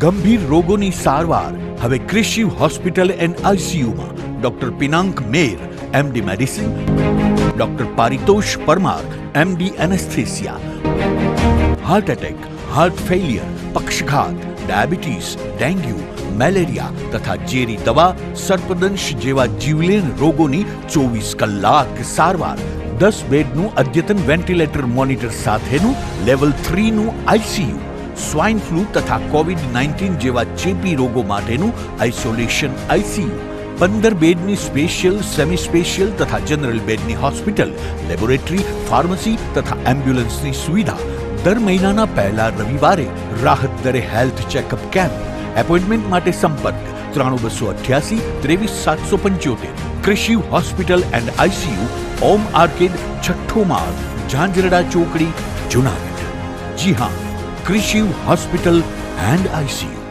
ગંભીર રોગોની સારવાર હવે કૃષિ હોસ્પિટલ એન્ડ આઈસીયુમાં doctor Pinank Mer, MD medicine, doctor Paritosh Parmar, MD anaesthesia, heart attack, heart failure, પક્ષઘાત, ડાયાબિટીસ, ડેન્ગ્યુ, મેલેરિયા તથા ઝેરી દવા, સર્પદંશ જેવા જીવલેણ રોગોની 24 કલાક સારવાર, 10 બેડનું અદ્યતન વેન્ટિલેટર મોનિટર સાથેનું લેવલ 3નું આઈસીયુ, સ્વાઇન ફ્લૂ તથા કોવિડ-19 જેવા ચેપી રોગો માટેનું આઇસોલેશન આઈસીયુ, 15 બેડની સ્પેશિયલ, સેમી સ્પેશિયલ તથા જનરલ બેડની હોસ્પિટલ, લેબોરેટરી, ફાર્મસી તથા એમ્બ્યુલન્સની સુવિધા, દર મહિનાના પહેલા રવિવારે રાહત દરે હેલ્થ ચેકઅપ કેમ્પ. એપોઇન્ટમેન્ટ માટે સંપર્ક 9288 23775. કૃષિ hospital and ICU, Om arcade, છઠ્ઠો માળ, ઝાંઝરડા ચોકડી, જુનાગઢ. જી હા, કૃષિ હોસ્પિટલ એન્ડ આઈસીયુ.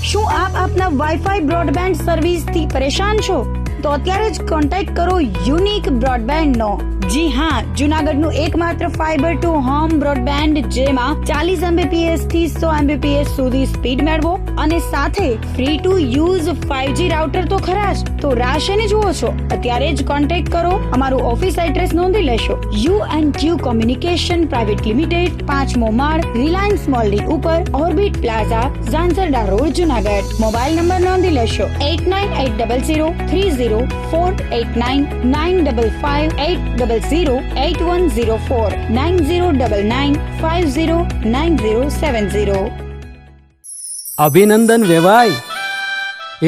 શું આપ આપના વાઈફાઈ બ્રોડબેન્ડ સર્વિસથી પરેશાન છો? તો અત્યારે જ કોન્ટેક્ટ કરો યુનિક બ્રોડબેન્ડ નો. જી હા, જુનાગઢનું એકમાત્ર ફાઈબર ટુ હોમ બ્રોડબેન્ડ, જેમાં 40 Mbps થી 100 Mbps સુધી સ્પીડ મેળવો અને સાથે free to use 5G router તો ખરા જ. તો રાહ શેની જુઓ છો? અત્યારે જ કોન્ટેક્ટ કરો. અમારું ઓફિસ એડ્રેસ નોંધી લેશો. U&Q કોમ્યુનિકેશન પ્રાઇવેટ લિમિટેડ, 5મો માળ, રિલાયન્સ મોલની ઉપર, orbit plaza, Zanzarda road, Junagadh. Mobile number નોંધી લેશો 89800304899558008104 9099509070. અભિનંદન વેવાય.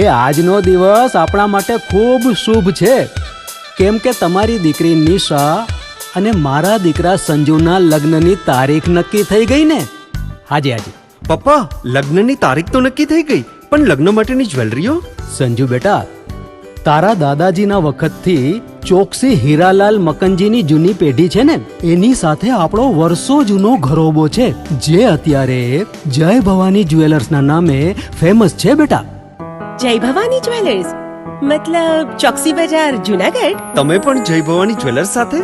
એ આજનો દિવસ આપણા માટે ખૂબ શુભ છે, કેમ કે તમારી દીકરી નિશા અને મારા દીકરા સંજુના લગ્નની તારીખ નક્કી થઈ ગઈ ને. હાજી હાજી પપ્પા, લગ્નની તારીખ તો નક્કી થઈ ગઈ, પણ લગ્ન માટેની જ્વેલરીઓ? સંજુ બેટા, તારા દાદાજીના વખતથી ચોકસી હીરાલાલ મકનજીની જૂની પેઢી છે ને, એની સાથે આપણો વર્ષો જૂનો ઘરોબો છે, જે અત્યારે જય ભવાની જ્વેલર્સના નામે ફેમસ છે બેટા. જય ભવાની જ્વેલર્સ મતલબ ચોકસી બજાર, જુનાગઢ? તમે પણ જય ભવાની જ્વેલર્સ સાથે?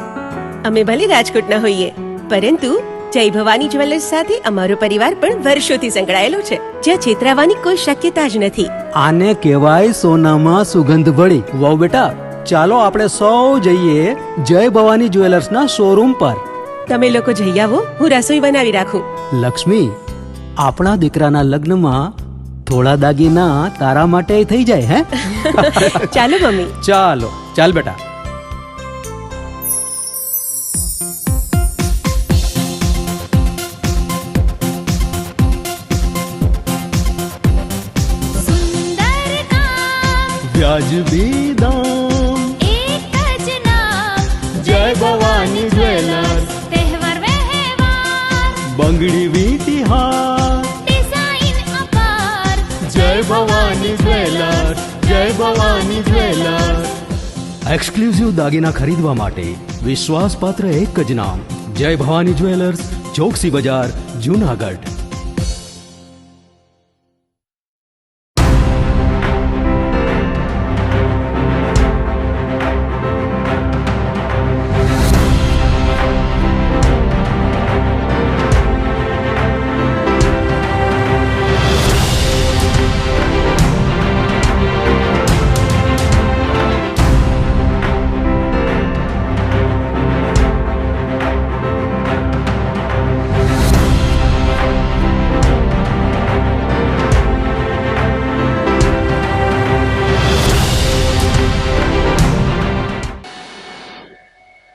અમે ભલે રાજકોટના હોઈએ, પરંતુ જય ભવાની જ્વેલર્સ સાથે અમારો પરિવાર પણ વર્ષોથી સંકળાયેલો છે, જ્યાં છેતરાવાની કોઈ શક્યતા જ નથી. આને કહેવાય સોનામાં સુગંધ ભળી. વાવ બેટા, ચાલો આપણે સૌ જઈએ જય ભવાની જ્વેલર્સના શોરૂમ પર. તમે લોકો જઈ આવો, હું રસોઈ બનાવી રાખું. લક્ષ્મી, આપણા દીકરાના લગ્નમાં થોડા દાગીના તારા માટે થઈ જાય. હે ચાલો મમ્મી. ચાલો ચાલ બેટા. વ્યાજબી દામ, એક જ નામ, જય ભવાની જ્વેલર્સ. તહેવાર વ્યવહાર, બંગડી વીંટી હાર, ડિઝાઇન અપાર, જય ભવાની જ્વેલર્સ, જય ભવાની જ્વેલર્સ. એક્સક્લુઝિવ દાગીના ખરીદવા માટે વિશ્વાસપાત્ર એક જ નામ, જય ભવાની જ્વેલર્સ, ચોકસી બજાર, જુનાગઢ.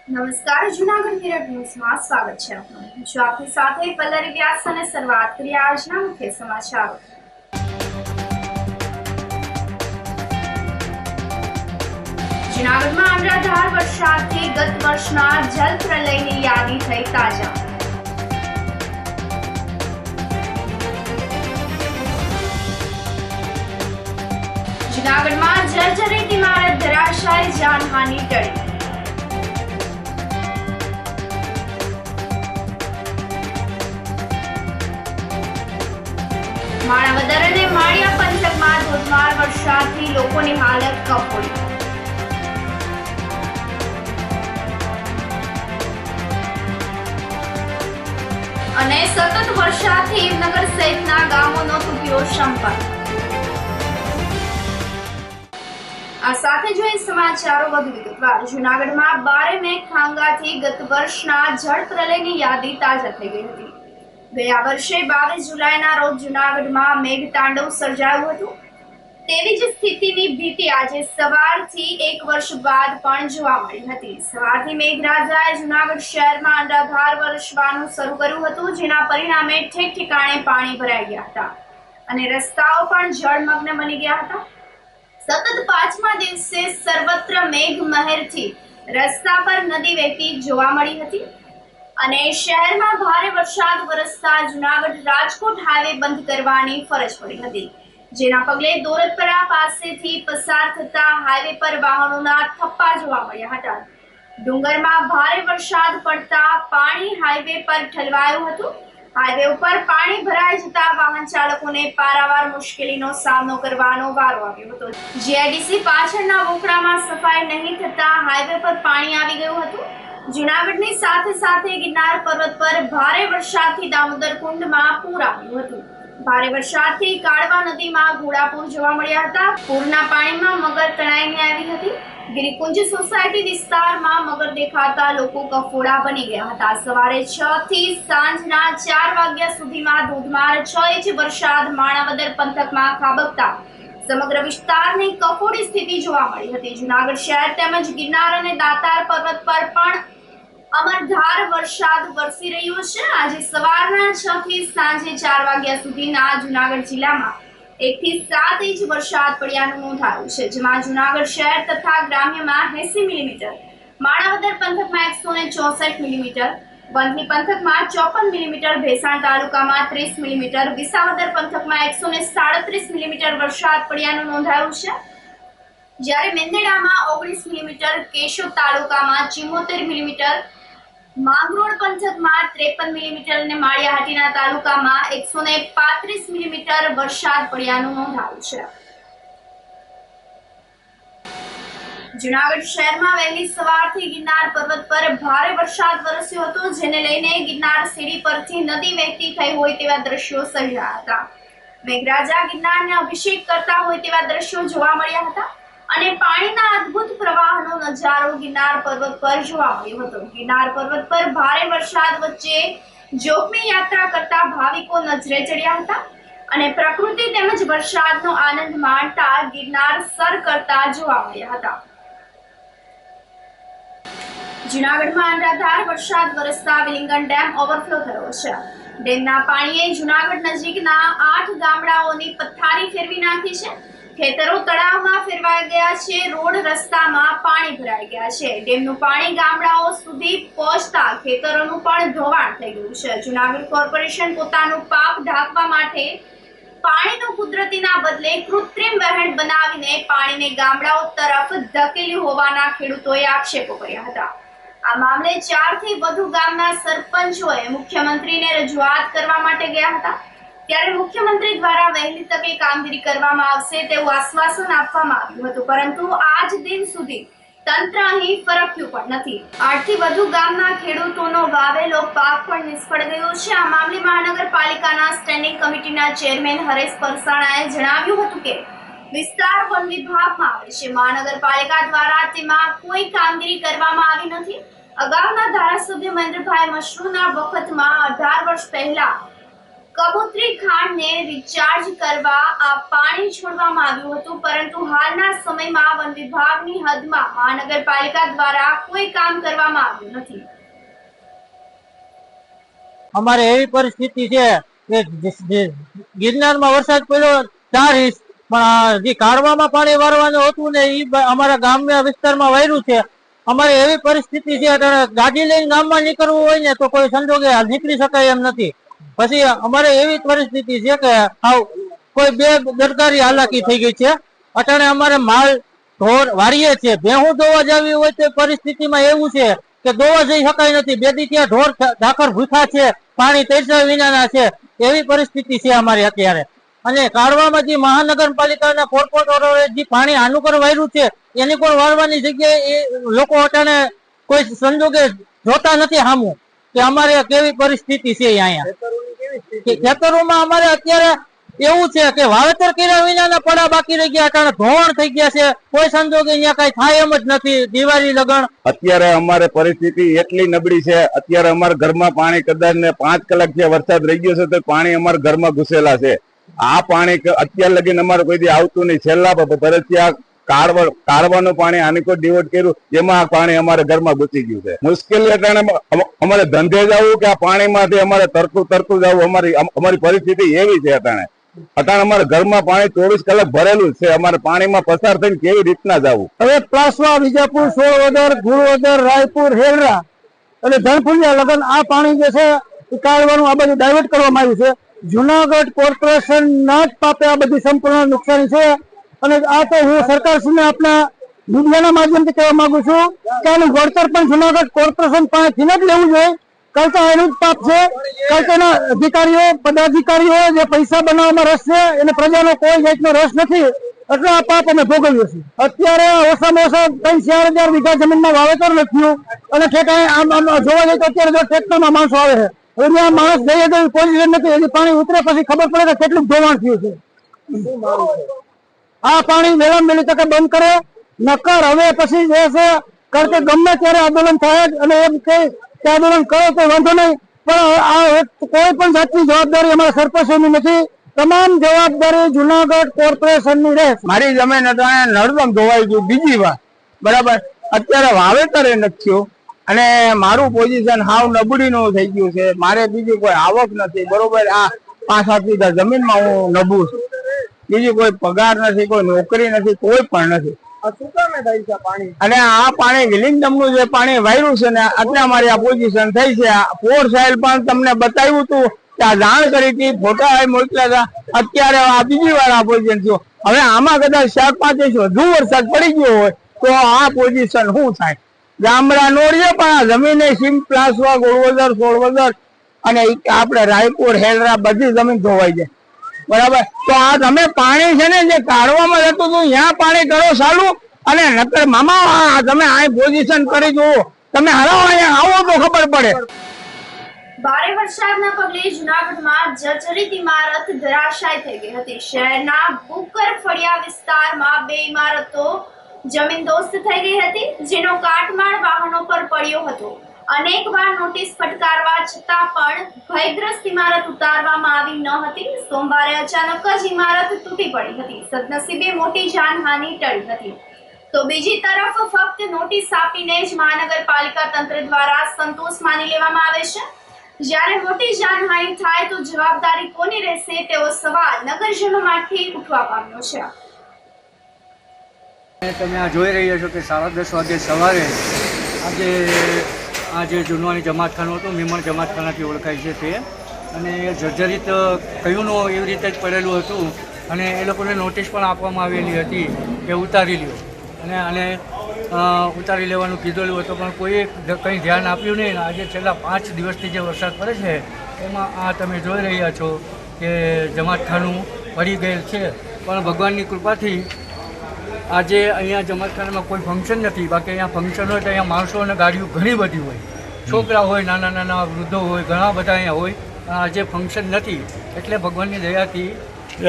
નમસ્કાર, જૂનાગઢ મિરર ન્યૂઝમાં સ્વાગત છે આપનું. હું છું આપની સાથે પલ્લવી વ્યાસ અને શરૂઆત કરીએ આજના મુખ્ય સમાચારો. જૂનાગઢમાં અનરાધાર વરસાદથી ગત વર્ષના જલ પ્રલયની યાદી થઈ તાજા. જૂનાગઢમાં જર્જરિત ઇમારત ધરાશાયી, જાનહાનિ ટળી. માણાવદર અને માળિયા પંથકમાં ધોધમાર વરસાદથી લોકોની હાલત કફોડી. અને સતત વરસાદથી હિમનગર સહિતના ગામોને સંપર્ક. આ સાથે જોઈએ સમાચારો વધુ વિગતવાર. જૂનાગઢમાં 12 મેઘ ખાંગાથી ગત વર્ષના જળ પ્રલયની યાદી તાજા થઈ ગઈ હતી. ગયા વર્ષે 22 જુલાઈના રોજ જૂનાગઢમાં મેઘ તાંડવ સર્જાયું હતું. તેવી જ સ્થિતિની ભીતિ આજે સવારથી 1 વર્ષ બાદ પણ જોવા મળી હતી. સવારથી મેઘરાજાએ જૂનાગઢ શહેરમાં અનરાધાર વરસવાનું શરૂ કર્યું હતું, જેના પરિણામે ઠેક ઠેકાણે પાણી ભરાઈ ગયા હતા અને રસ્તાઓ પણ જળમગ્ન બની ગયા હતા. સતત 5મા દિવસે સર્વત્ર મેઘ મહેરથી રસ્તા પર નદી વહેતી જોવા મળી હતી અને શહેરમાં ભારે વરસાદ વરસતા જૂનાગઢ રાજકોટ હાઈવે બંધ કરવાની ફરજ પડી હતી, જેના પગલે દોલતપરા પાસેથી પસાર થતા હાઈવે પર વાહનોના થપ્પા જોવા મળ્યા હતા. ડુંગરમાં ભારે વરસાદ પડતા પાણી હાઈવે પર ઠલવાયું હતું. હાઈવે ઉપર પાણી ભરાઈ જતા વાહન ચાલકોને પારાવાર મુશ્કેલીનો સામનો કરવાનો વારો આવ્યો હતો. જીઆઈડીસી પાછળના વોકડામાં સફાઈ નહીં થતા હાઈવે પર પાણી આવી ગયું હતું. જૂનાગઢની સાથે સાથે ગિરનાર પર્વત પર ભારે વરસાદથી દામોદર કુંડમાં પૂર આવ્યું હતું. ભારે વરસાદથી કાળવા નદીમાં ઘોડાપૂર જોવા મળ્યા હતા. પૂરના પાણીમાં મગર તણાઈને આવી હતી. ગિરિકુંજ સોસાયટી વિસ્તારમાં મગર દેખાતા લોકો કફોડા બની ગયા હતા. સવારે 6 થી સાંજના 4 વાગ્યા સુધીમાં ધોધમાર 6 ઇંચ વરસાદ માણાવદર પંથકમાં ખાબકતા સમગ્ર વિસ્તારની કફોડી સ્થિતિ જોવા મળી હતી. જૂનાગઢ શહેર તેમજ ગિરનાર અને દાતાર પર્વત પર પણ અમરધાર વરસાદ વરસી રહ્યો છે. આજે સવારના 6 થી સાંજે 4 વાગ્યા સુધીના જૂનાગઢ જિલ્લામાં 1 થી 7 ઇંચ વરસાદ પડ્યાનું નોંધાયું છે, જેમાં જૂનાગઢ શહેર તથા ગ્રામ્યમાં 80 મિલીમીટર, માણાવદર પંથકમાં 164 મિલીમીટર, વંથલી પંથકમાં 54 મિલીમીટર, ભેસાણ તાલુકામાં 30 મિલીમીટર, વિસાવદર પંથકમાં 137 મિલીમીટર વરસાદ પડ્યાનું નોંધાયું છે, જ્યારે મેંદરડામાં 19 મિલીમીટર, કેશોદ તાલુકામાં 74 મિલીમીટર, માંગરોળ પંથકમાં 53 મિલીમીટર અને માળિયાહાટીના તાલુકામાં 135 મિલીમીટર વરસાદ પડ્યાનું નોંધાયું છે. જૂનાગઢ શહેરમાં વહેલી સવારથી ગિરનાર પર્વત પર ભારે વરસાદ વરસ્યો હતો, જેને લઈને ગિરનાર સીડી પરથી નદી વહેતી થઈ હોય તેવા દ્રશ્યો સર્જાયા હતા. મેઘરાજા ગિરનારને અભિષેક કરતા હોય તેવા દ્રશ્યો જોવા મળ્યા હતા અને પાણીના અદ્ભુત પ્રવાહનો નજારો ગિરનાર પર્વત પર જોવા મળ્યો હતો. ગિરનાર પર્વત પર ભારે વરસાદ વચ્ચે જોખમી યાત્રા કરતા ભાવિકો નજરે ચડ્યા હતા અને પ્રકૃતિ તેમજ વરસાદનો આનંદ માણતા ગિરનાર સર કરતા જોવા મળ્યા હતા. જૂનાગઢમાં અનરાધાર વરસાદ વરસતા વિલિંગન ડેમ ઓવરફ્લો થયો છે. ડેમના પાણીએ જૂનાગઢ નજીકના 8 ગામડાઓની પથારી ફેરવી નાખી છે. ખેતરો તળાવમાં ફેરવાઈ ગયા છે. રોડ રસ્તામાં પાણી ભરાઈ ગયા છે. ડેમનું પાણી ગામડાઓ સુધી પહોંચતા ખેતરોનું પણ ધોવાણ થઈ ગયું છે. જૂનાગઢ કોર્પોરેશન પોતાનું પાપ ઢાંકવા માટે પાણીનું કુદરતીના બદલે કૃત્રિમ વહેણ બનાવીને પાણીને ગામડાઓ તરફ ધકેલ્યું હોવાના ખેડૂતોએ આક્ષેપો કર્યા હતા. આ મામલે 4 થી વધુ ગામના સરપંચોએ મુખ્યમંત્રીને રજૂઆત કરવા માટે ગયા હતા, ત્યારે મુખ્યમંત્રી દ્વારા વહેલી તકે કામગીરી કરવામાં આવશે તેવું આશ્વાસન આપવામાં આવ્યું હતું, પરંતુ આજ દિન સુધી તંત્ર અહીં ફરક્યું પણ નથી. 8 થી વધુ ગામના ખેડૂતોનો વાવેલો પાક પણ નિષ્ફળ ગયો છે. આ મામલે મહાનગરપાલિકાના સ્ટેન્ડિંગ કમિટીના ચેરમેન હરેશ પરસાણાએ જણાવ્યું હતું કે વિસ્તાર વન વિભાગમાં આવે છે. મહાનગરપાલિકા દ્વારા તેમાં કોઈ કામગીરી કરવામાં આવી નથી. અગાઉના ધારાસભ્ય મહેન્દ્રભાઈ મશરૂના વખતમાં 18 વર્ષ પહેલા કબૂતરી ખાંડને રિચાર્જ કરવા આ પાણી છોડવામાં આવ્યું હતું, પરંતુ હાલના સમયમાં વન વિભાગની હદમાં મહાનગરપાલિકા દ્વારા કોઈ કામ કરવામાં આવ્યું નથી. અમારે એવી પરિસ્થિતિ છે કે ગિરનારમાં વરસાદ પડ્યો 4 ઇંચ, પણ જે કાઢવામાં પાણી વારવાનું હતું ને એ અમારા ગ્રામ્ય વિસ્તારમાં વાયરું છે. અમારે એવી પરિસ્થિતિ છે ગાડી લઈને ગામમાં નીકળવું હોય ને તો કોઈ સંજોગે નીકળી શકાય એમ નથી. પછી અમારે એવી પરિસ્થિતિ છે કે કોઈ બે દરકારી હાલાકી થઈ ગઈ છે. અટાણે અમારે માલ ઢોર વાળીએ છે, ભેહું દોવા જવી હોય તો પરિસ્થિતિમાં એવું છે કે દોવા જઈ શકાય નથી. બે દી ત્યાં ઢોર ધાકર ભૂખા છે, પાણી તરસ્યા વિનાના છે, એવી પરિસ્થિતિ છે અમારે અત્યારે. અને કાઢવામાં જે મહાનગરપાલિકાના કોર્પોરેટરોએ જે પાણી આનુકર વાયરું છે એની કોઈ વાળવાની જગ્યાએ એ લોકો અટાણે કોઈ સંજોગે જોતા નથી સામું કે અમારે કેવી પરિસ્થિતિ છે અહીંયા. ખેતરોમાં અમારે અત્યારે એવું છે કે વાવેતર કર્યા વિનાના પડા બાકી રહી ગયા, કારણ ધોવાણ થઈ ગયા છે, કોઈ સંજોગે અહીંયા કઈ થાય એમ જ નથી. દિવાળી લગન અત્યારે અમારે પરિસ્થિતિ એટલી નબળી છે. અત્યારે અમારા ઘરમાં પાણી કદાચ ને 5 કલાક જે વરસાદ રહી ગયો છે તો પાણી અમારા ઘરમાં ઘૂસેલા છે. આ પાણી અત્યાર લગીને અમારે કોઈ દી આવતું નહીં. છેલ્લા વર્ષથી કાઢવાનું પાણી આની કોઈ ડિવોટ કર્યું, એમાં આ પાણી અમારે ઘરમાં ઘૂસી ગયું છે. મુશ્કેલી એટલે અમારે ધંધે જવું કે આ પાણીમાંથી અમારે તરતું જવું, અમારી પરિસ્થિતિ એવી છે. અત્યારે અમારે ઘરમાં પાણી 24 કલાક ભરેલું છે. અમારે પાણીમાં પસાર થઈને કેવી રીતના જવું? હવે પ્લાસવા, વિજાપુર, સોળવદર, ગુરુવદર, રાયપુર, હેલરા અને ધનફુલિયા લગન આ પાણી જે છે એ કાઢવાનું આ બધું ડાયવર્ટ કરવામાં આવ્યું છે. જુનાગઢ કોર્પોરેશન ના જ પાપે આ બધી સંપૂર્ણ નુકસાની છે. અને આ તો હું સરકારશ્રીને આપણા મીડિયાના માધ્યમથી કહેવા માંગુ છું કે આનું વળતર પણ જુનાગઢ કોર્પોરેશન પાસેથી જ લેવું જોઈએ. કરતા એનું જ પાપ છે. કરતાના અધિકારીઓ, પદાધિકારીઓ જે પૈસા બનાવવામાં રસ છે, એને પ્રજાનો કોઈ જાતનો રસ નથી, એટલે આ પાપ અમે ભોગવ્યો છે. અત્યારે ઓછામાં ઓછા 3-4 વીઘા જમીનમાં વાવેતર નથી થયું અને ઠેકાણે આમ જોવા જઈએ તો અત્યારે જો ટ્રેક્ટરમાં માણસો આવે છે. હવે ત્યાં માણસ જઈએ તો પોઝિશન નથી. હજી પાણી ઉતરે પછી ખબર પડે કે કેટલું ધોવાણ થયું છે. આ પાણી વહેલામાં વહેલી તકે બંધ કરે, નકર હવે પછી જે છે કરતે ગમે ત્યારે આંદોલન થાય જ. અને એમ કે આંદોલન કરે તો વાંધો નહીં, પણ આ કોઈ પણ જાતની જવાબદારી અમારા સરપંચોની નથી. તમામ જવાબદારી જુનાગઢ કોર્પોરેશનની રહેશે. મારી જમીન નળદમ ધોવાઈ ગયું બીજી વાર, બરાબર. અત્યારે વાવેતર નથી થયું અને મારું પોઝિશન હાવ નબળીનું થઈ ગયું છે. મારે બીજી કોઈ આવક નથી, બરોબર. આ 5-7 વીઘા જમીનમાં હું નબળું છું. બીજી કોઈ પગાર નથી, કોઈ નોકરી નથી, કોઈ પણ નથી. અને આ પાણી વિલિંગડમ નું જે પાણી વાયરું છે ને, એટલે અમારી આ પોઝિશન થઈ છે. પોર સાહેબ પણ તમને બતાવ્યું હતું કે આ જાણ કરી હતી, ફોટા મોકલ્યા હતા. અત્યારે આ બીજી વાર આ પોઝિશન થયું. હવે આમાં કદાચ 4-5 ઇંચ વધુ વરસાદ પડી ગયો હોય તો આ પોઝિશન શું થાય? ગામડા નોડીએ પણ આ જમીને સીમ, પ્લાસવા, ગોળવદર, સોળવદર અને આપણે રાયપુર, હેલરા બધી જમીન ધોવાઈ જાય, બરાબર. તો આ તમે પાણી છે ને જે કાઢવામાં જતું હતું, ત્યાં પાણી કરો ચાલુ, અને નકર મામા તમે આ પોઝિશન કરી જુઓ. તમે હરાવો, અહીંયા આવો તો ખબર પડે. ભારે વરસાદના પગલે જૂનાગઢમાં જર્જરિત ઇમારત ધરાશાયી થઈ ગઈ હતી. શહેરના બુકર ફળિયા વિસ્તારમાં 2 ઇમારતો જમીનદોસ્ત થઈ ગઈ હતી, જેનો કાટમાળ વાહનો પર પડ્યો હતો. અનેકવાર નોટિસ ફટકારવા છતાં પણ ભયગ્રસ્ત ઇમારત ઉતારવામાં આવી ન હતી. સોમવારે અચાનક જ ઇમારત તૂટી પડી હતી. સદનસીબે મોટી જાનહાનિ ટળી હતી. તો બીજી તરફ ફક્ત નોટિસ આપીને જ મહાનગરપાલિકા તંત્ર દ્વારા સંતોષ માની લેવામાં આવે છે. જ્યારે મોટી જાનહાનિ થાય તો જવાબદારી કોની રહેશે તેવો સવાલ નગરજનોમાંથી ઉઠવા પામ્યો છે. તમે આ જોઈ રહ્યા છો કે 10:30 વાગે સવારે આ જે જૂનવાણી જમાતખાનું હતું, મેમણ જમાતખાનાથી ઓળખાય છે તે, અને એ જર્જરિત કયુંનું એવી રીતે જ પડેલું હતું. અને એ લોકોને નોટિસ પણ આપવામાં આવેલી હતી કે ઉતારી લ્યો, અને આને ઉતારી લેવાનું કીધેલું હતું, પણ કોઈએ કંઈ ધ્યાન આપ્યું નહીં. આજે છેલ્લા 5 દિવસથી જે વરસાદ પડે છે એમાં આ તમે જોઈ રહ્યા છો કે જમાતખાનું પડી ગયેલ છે. પણ ભગવાનની કૃપાથી આજે અહીંયા જમાતખાનામાં કોઈ ફંક્શન નથી. બાકી અહીંયા ફંક્શન હોય તો અહીંયા માણસો અને ગાડીઓ ઘણી બધી હોય, છોકરા હોય, નાના નાના વૃદ્ધો હોય, ઘણા બધા અહીંયા હોય. પણ આજે ફંક્શન નથી, એટલે ભગવાનની દયાથી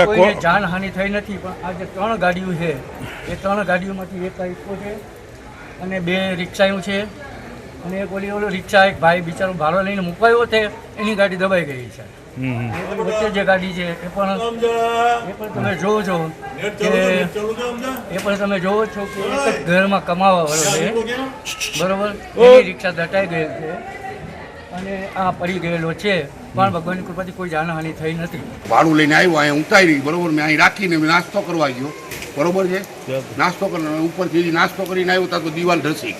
કોઈને જાનહાનિ થઈ નથી. પણ આ જે 3 ગાડીઓ છે એ 3 ગાડીઓમાંથી એક આઈકો છે અને 2 રિક્ષાઓ છે, અને એક ઓલો રિક્ષા એક ભાઈ બિચારો ભાડો લઈને મુકાયો છે, એની ગાડી દબાઈ ગઈ છે. વચ્ચે જે ગાડી છે એ પણ તમે જોવો છો કે એક જ ઘરમાં કમાવા વાળો છે, બરોબર. એની રિક્ષા દટાઈ ગયેલ છે અને આ પડી ગયેલો છે. પણ ભગવાનની કૃપાથી કોઈ જાનહાનિ થઈ નથી. ભાડું લઈને આવ્યો, અહીંયા ઉતારી, બરોબર. મેં અહીં રાખીને નાસ્તો કરવા ગયો, બરોબર છે. નાસ્તો કરીને ઉપરથી નાસ્તો કરીને આવ્યો ત્યાં તો દિવાલ ધસી,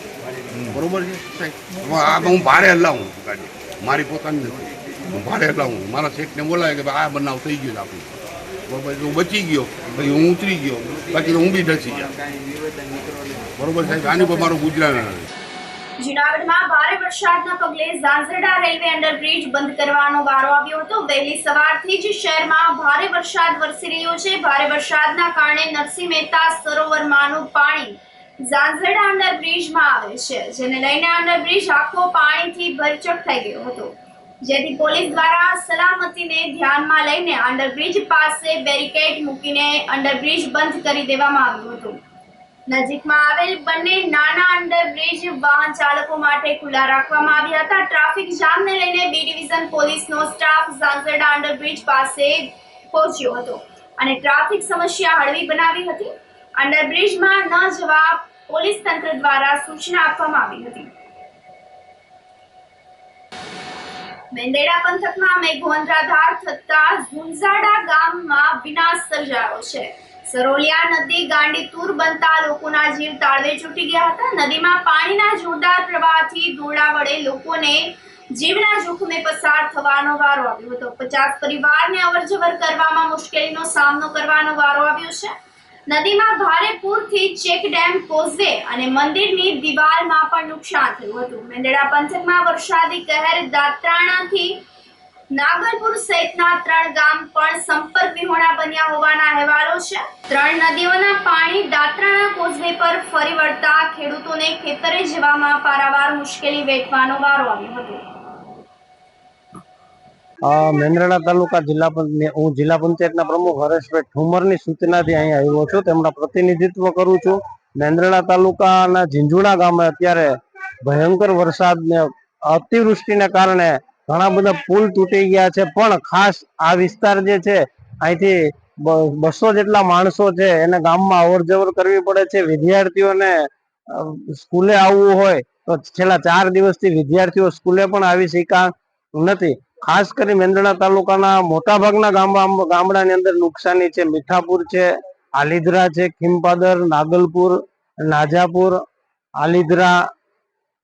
બરોબર છે. આ હું ભાડે હલાવું ગાડી, મારી પોતાની નથી, હું ભાડે હલાવું. મારા શેઠને બોલાવે કે આ બનાવ થઈ ગયો છે આપણું, બરોબર. હું બચી ગયો, પછી હું ઉતરી ગયો, બાકી હું બી ધસી ગયા, બરોબર સાહેબ. આની પર મારું ગુજરાત નથી. જૂનાગઢમાં ભારે વરસાદના પગલે ઝાંઝરડા રેલવે અંડરબ્રિજ બંધ કરવાનો વારો આવ્યો હતો. વહેલી સવારથી જ શહેરમાં ભારે વરસાદ વરસી રહ્યો છે. ભારે વરસાદના કારણે નરસિંહ મહેતા સરોવરમાંનું પાણી ઝાંઝરડા અંડરબ્રિજમાં આવે છે, જેને લઈને અંડરબ્રિજ આખો પાણીથી ભરચક થઈ ગયો હતો. જેથી પોલીસ દ્વારા સલામતીને ધ્યાનમાં લઈને અંડરબ્રિજ પાસે બેરિકેડ મૂકીને અંડરબ્રિજ બંધ કરી દેવામાં આવ્યું હતું. નજીકમાં આવેલ બંને નાના અંડરબ્રિજ વાહન ચાલકો માટે ખુલ્લા રાખવામાં આવ્યા હતા. ટ્રાફિક જામને લઈને બી ડિવિઝન પોલીસનો સ્ટાફ ઝાંઝરડા અંડરબ્રિજ પાસે પહોંચ્યો હતો અને ટ્રાફિક સમસ્યા હળવી બનાવી હતી. અંડરબ્રિજમાં ન જવા પોલીસ તંત્ર દ્વારા સૂચના આપવામાં આવી હતી. મેંદેડા પંથકમાં મેઘો અનરાધાર થતા ઝુંઝાડા ગામમાં વિનાશ સર્જાયો છે. સરોલિયા નદી ગાંડીતુર બનતા લોકોના જીવ તાળવે છૂટી ગયા હતા. નદીમાં પાણીના જોરદાર પ્રવાહથી દોરડા વડે લોકોને જીવના જોખમે પસાર થવાનો વારો આવ્યો હતો. 50 પરિવારને અવરજવર કરવામાં મુશ્કેલીનો સામનો કરવાનો વારો આવ્યો છે. નદીમાં ભારે પૂરથી ચેક ડેમ, કોઝવે અને મંદિરની દિવાલમાં પણ નુકસાન થયું હતું. મેંદડા પંથકમાં વરસાદી કહેર દાત્રાણાથી નાગલપુર સહિતના 3 ગામ પણ સંપર્ક વિહોણા બન્યા હોવાના અહેવાલો છે. 3 નદીઓના પાણી દાત્રાણા કોઝવે પર ફરી વળતા ખેડૂતોને ખેતરે જવામાં પારાવાર મુશ્કેલી વેઠવાનો વારો આવ્યો હતો. મેંદરડા તાલુકા હું જિલ્લા પંચાયતના પ્રમુખ હરેશભાઈ ઠુમરની સૂચનાથી અહીંયા આવ્યો છું. તેમના પ્રતિનિધિત્વ કરું છું. મેંદરડા તાલુકાના ઝીંઝુડા ગામે અત્યારે ભયંકર વરસાદને અતિવૃષ્ટિને કારણે ઘણા બધા પુલ તૂટી ગયા છે. પણ ખાસ આ વિસ્તાર જે છે અહીંથી 200 જેટલા માણસો છે એને ગામમાં અવર જવર કરવી પડે છે. વિદ્યાર્થીઓને સ્કૂલે આવવું હોય તો છેલ્લા 4 દિવસથી વિદ્યાર્થીઓ સ્કૂલે પણ આવી શક્યા નથી. ખાસ કરી મેંદરડા તાલુકાના મોટાભાગના ગામડાની અંદર નુકસાની છે. મીઠાપુર છે, આલીધરા છે, ખીમપાદર, નાગલપુર, નાજાપુર, આલીધરા,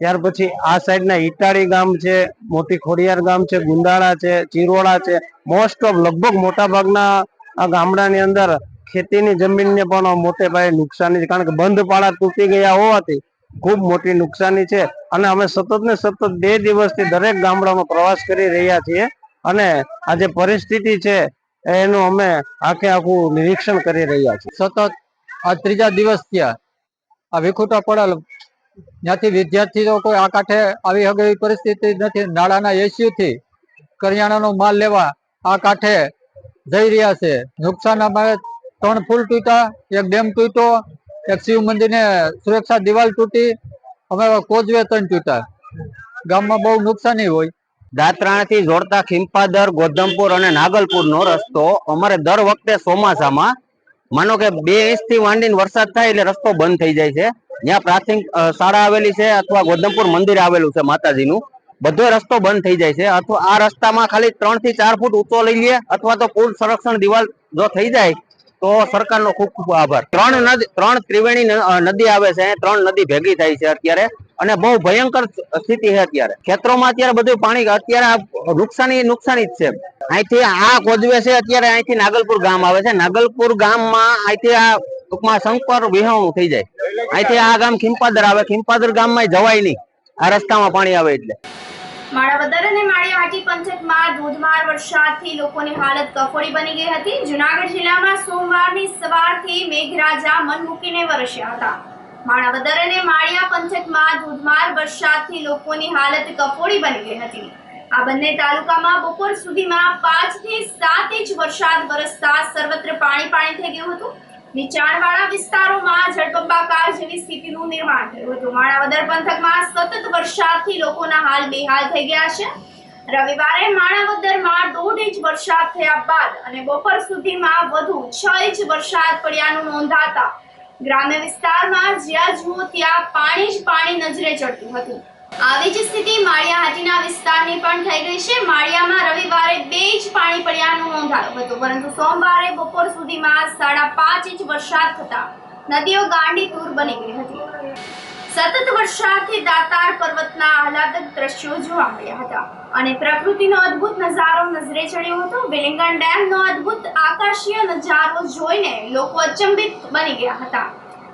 ત્યાર પછી આ સાઈડના ઈટાળી ગામ છે, મોટી ખોડિયાર ગામ છે, ગુંદાળા છે, ચિરોડા છે. મોસ્ટ ઓફ લગભગ મોટાભાગના આ ગામડાની અંદર ખેતીની જમીનને પણ મોટે પાયે નુકસાની છે. કારણ કે બંધ પાળા તૂટી ગયા હોવાથી ખૂબ મોટી નુકસાની છે. અને અમે સતત 2 દિવસથી દરેક ગામડાનો પ્રવાસ કરી રહ્યા છીએ અને આ જે પરિસ્થિતિ છે એનું અમે આખું નિરીક્ષણ કરી રહ્યા છીએ. સતત આ 3જા દિવસ થયા આ વિખૂટા પડેલ ત્યાંથી વિદ્યાર્થીઓ કોઈ આ કાંઠે આવી શકે એવી પરિસ્થિતિ નથી. નાળાના એસીયુથી કરિયાણાનો માલ લેવા આ કાંઠે જઈ રહ્યા છે. નુકસાન અમારે 3 પુલ તૂટ્યા, 1 ડેમ તૂટ્યો, 1 શિવ મંદિરને સુરક્ષા દિવાલ તૂટી, અમારા કોઝવે 3 તૂટ્યા. ગામમાં બહુ નુકસાની હોય. દાત્રાણાથી જોડતા ખીમપાદર, ગોધમપુર અને નાગલપુરનો રસ્તો અમારે દર વખતે ચોમાસામાં માનો કે 2 ઇંચથી માંડીને વરસાદ થાય એટલે રસ્તો બંધ થઈ જાય છે. જ્યાં પ્રાથમિક શાળા આવેલી છે અથવા ગોધમપુર મંદિર આવેલું છે માતાજીનું, બધો રસ્તો બંધ થઈ જાય છે. અથવા આ રસ્તામાં ખાલી 3 થી 4 ફૂટ ઊંચો લઈ લે અથવા તો પુલ સંરક્ષણ દિવાલ જો થઈ જાય તો સરકારનો ખૂબ ખૂબ આભાર. 3 ત્રિવેણી નદી આવે છે, 3 નદી ભેગી થાય છે અત્યારે અને બહુ ભયંકર સ્થિતિ છે અત્યારે. ખેતરોમાં અત્યારે બધું પાણી, અત્યારે નુકસાની જ છે. અહીંથી આ કોઝવે છે, અત્યારે અહીંથી નાગલપુર ગામ આવે છે. નાગલપુર ગામમાં અહીંથી આ ટૂંકમાં સંપર્ક વિહોણું થઈ જાય. અહીંથી આ ગામ ખીમપાદર આવે, ખીમપાદર ગામમાં જવાય નહીં આ રસ્તામાં પાણી આવે એટલે. માણાવદર અને માળિયાહાટી પંથકમાં ધોધમાર વરસાદથી લોકોની હાલત કફોડી બની ગઈ હતી. જૂનાગઢ જિલ્લામાં સોમવારની સવારથી મેઘરાજા મન મૂકીને વરસ્યા હતા. માણાવદર અને માળિયા પંથકમાં ધોધમાર વરસાદથી લોકોની હાલત કફોડી બની ગઈ હતી. આ બંને તાલુકામાં બપોર સુધીમાં 5 થી 7 ઇંચ વરસાદ વરસતા સર્વત્ર પાણી થઈ ગયું હતું. નીચાણવાળા વિસ્તારોમાં જળબંબાકાર જેવી સ્થિતિનું નિર્માણ થયું હતું. માણાવદર પંથકમાં સતત વરસાદથી લોકોના હાલ બેહાલ થઈ ગયા છે. રવિવારે માણાવદરમાં 1.5 ઇંચ વરસાદ થયા બાદ અને બપોર સુધીમાં વધુ 6 ઇંચ વરસાદ પડ્યાનું નોંધાતા ગ્રામ્ય વિસ્તારમાં જ્યાં જુઓ ત્યાં પાણી જ પાણી નજરે ચડતું હતું. આવી જ સ્થિતિ માળિયાહાટીના વિસ્તારની પણ થઈ ગઈ છે. માળિયામાં રવિવારે 2 ઇંચ પાણી પડ્યાનું નોંધાયું હતું, પરંતુ સોમવારે બપોર સુધીમાં 5.5 ઇંચ વરસાદ થતા નદીઓ ગાંડીતુર બની ગઈ હતી. સતત વરસાદથી દાતાર પર્વતના આહલાદક દ્રશ્યો જોવા મળ્યા હતા અને પ્રકૃતિનો અદ્ભુત નજારો નજરે ચડ્યો હતો. વિલિંગન ડેમનો અદ્ભુત આકાશીય નજારો જોઈને લોકો અચંબિત બની ગયા હતા.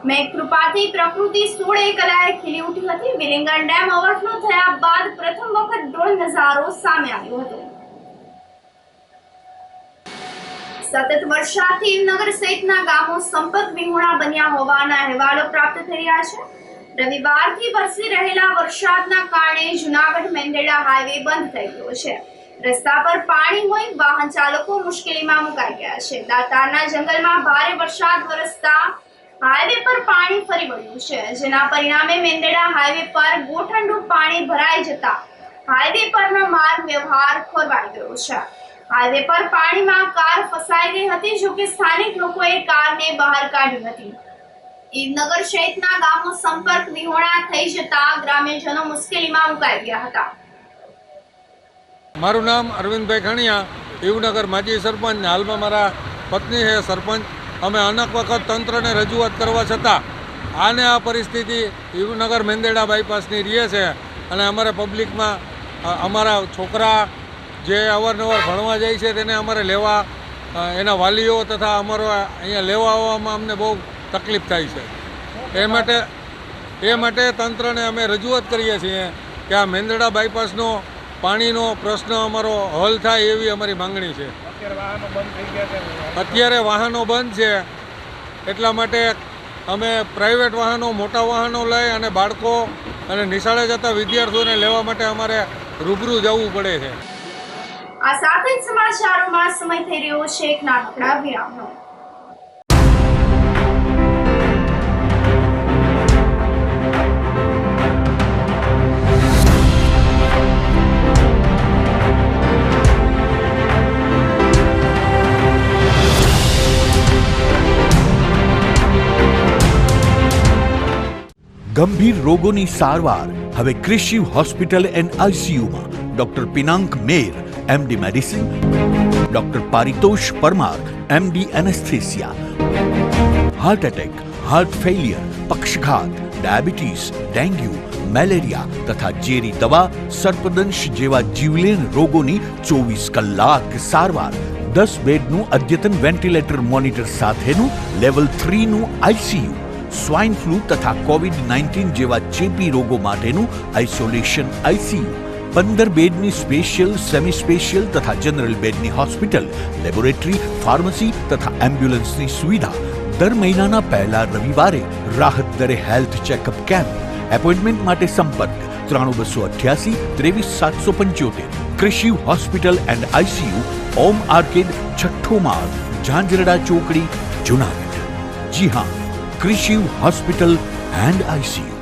મેઘકૃપાથી પ્રકૃતિ 16 કલાએ ખીલી ઉઠી હતી. વિલિંગન ડેમ ઓવરફ્લો થયા બાદ પ્રથમ વખત ડ્રોન નજારો સામે આવ્યો હતો. સતત વરસાદથી નગર સહિતના ગામો સંપર્ક વિહોણા બન્યા હોવાના અહેવાલો પ્રાપ્ત થઈ રહ્યા છે. રવિવારથી વરસી રહેલા વરસાદના કારણે જૂનાગઢ મેંદરડા હાઈવે બંધ થઈ ગયો છે. રસ્તા પર પાણી હોય વાહન ચાલકો મુશ્કેલીમાં મુકાઈ ગયા છે. દાતારના જંગલમાં ભારે વરસાદ વરસતા હાઈવે પર પાણી ફરી વળ્યું છે, જેના પરિણામે મેંદરડા હાઈવે પર ગોઠણનું પાણી ભરાઈ જતા હાઈવે પરનો માર્ગ વ્યવહાર ખોરવાઈ ગયો છે. હાઈવે પર પાણીમાં કાર ફસાઈ ગઈ હતી, જોકે સ્થાનિક લોકોએ કારને બહાર કાઢી હતી. ઈદનગર સહિતના ગામો સંપર્ક વિહોણા થઈ જતા ગ્રામ્યજનો મુશ્કેલીમાં મુકાઈ ગયા હતા. મારું નામ અરવિંદભાઈ ખણિયા, ઈવનગર માજી સરપંચ. હાલમાં મારા પત્ની છે સરપંચ. અમે અનેક વખત તંત્રને રજૂઆત કરવા છતાં આ પરિસ્થિતિ ઈવનગર મેંદરડા બાયપાસની રહે છે. અને અમારે પબ્લિકમાં અમારા છોકરા જે અવારનવાર ભણવા જાય છે તેને અમારે લેવા, એના વાલીઓ તથા અમારો અહીંયા લેવા આવવામાં અમને બહુ તકલીફ થાય છે. એ માટે તંત્રને અમે રજૂઆત કરીએ છીએ કે આ મેંદરડા બાયપાસનો પાણીનો પ્રશ્ન અમારો હલ થાય એવી અમારી માંગણી છે. અત્યારે વાહનો બંધ છે, એટલા માટે અમે પ્રાઇવેટ વાહનો, મોટા વાહનો લઈ અને બાળકો અને નિશાળે જતા વિદ્યાર્થીઓને લેવા માટે અમારે રૂબરૂ જવું પડે છે. આ સાથે જ સમાચારોમાં સમય થઈ રહ્યો છે એક નાનકડા વિરામનો. ગંભીર રોગોની સારવાર હવે કૃષિ હોસ્પિટલ એન્ડ આઈસીયુમાં doctor Pinank Mer, MD medicine, doctor Paritosh Parmar, MD anaesthesia. Heart attack, heart failure, પક્ષઘાત, ડાયાબિટીસ, ડેન્ગ્યુ, મેલેરિયા તથા ઝેરી દવા, સર્પદંશ જેવા જીવલેણ રોગોની 24 કલાક સારવાર. 10 બેડનું અદ્યતન વેન્ટિલેટર મોનિટર સાથેનું લેવલ 3નું આઈસીયુ. સ્વાઇન ફ્લૂ તથા કોવિડ-19 જેવા ચેપી રોગો માટેનું આઇસોલેશન આઈસીયુ. 15 બેડની સ્પેશિયલ, સેમી સ્પેશિયલ તથા જનરલ બેડની હોસ્પિટલ, લેબોરેટરી, ફાર્મસી તથા એમ્બ્યુલન્સની સુવિધા. દર મહિનાના પહેલા રવિવારે રાહત દરે હેલ્થ ચેકઅપ કેમ્પ. એપોઇન્ટમેન્ટ માટે સંપર્ક 9288 23775. કૃષિ hospital and ICU, Om arcade, છઠ્ઠો માળ, ઝાંઝરડા ચોકડી, જૂનાગઢ. જી હા, કૃષિ હોસ્પિટલ એન્ડ આઈસીયુ.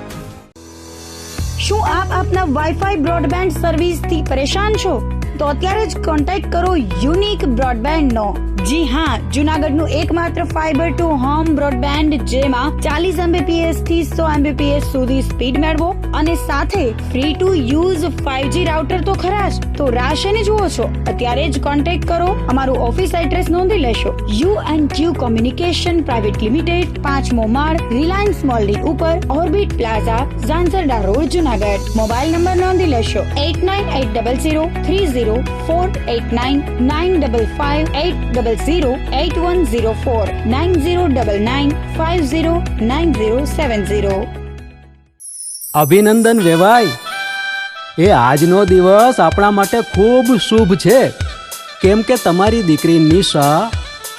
શું આપ આપના વાઈફાઈ બ્રોડબેન્ડ સર્વિસથી પરેશાન છો? તો અત્યારે જ કોન્ટેક્ટ કરો યુનિક બ્રોડબેન્ડ નો. જી હા, જૂનાગઢનું એકમાત્ર ફાઈબર ટુ હોમ બ્રોડબેન્ડ, જેમાં 40 Mbps થી 100 Mbps સુધી સ્પીડ મેળવો અને સાથે free to use 5G router તો ખરા જ. તો રાહ શેની જુઓ છો? અત્યારે જ કોન્ટેક્ટ કરો. અમારું ઓફિસ એડ્રેસ નોંધી લેશો. U&Q કોમ્યુનિકેશન પ્રાઇવેટ લિમિટેડ, 5મો માળ, રિલાયન્સ મોલની ઉપર, orbit plaza, Zanzarda road, Junagadh. Mobile number નોંધી લેશો 8980030489 955 9099509070. અભિનંદન વેવાય. એ આજનો દિવસ આપણા માટે ખૂબ શુભ છે, કેમ કે તમારી દીકરી નિશા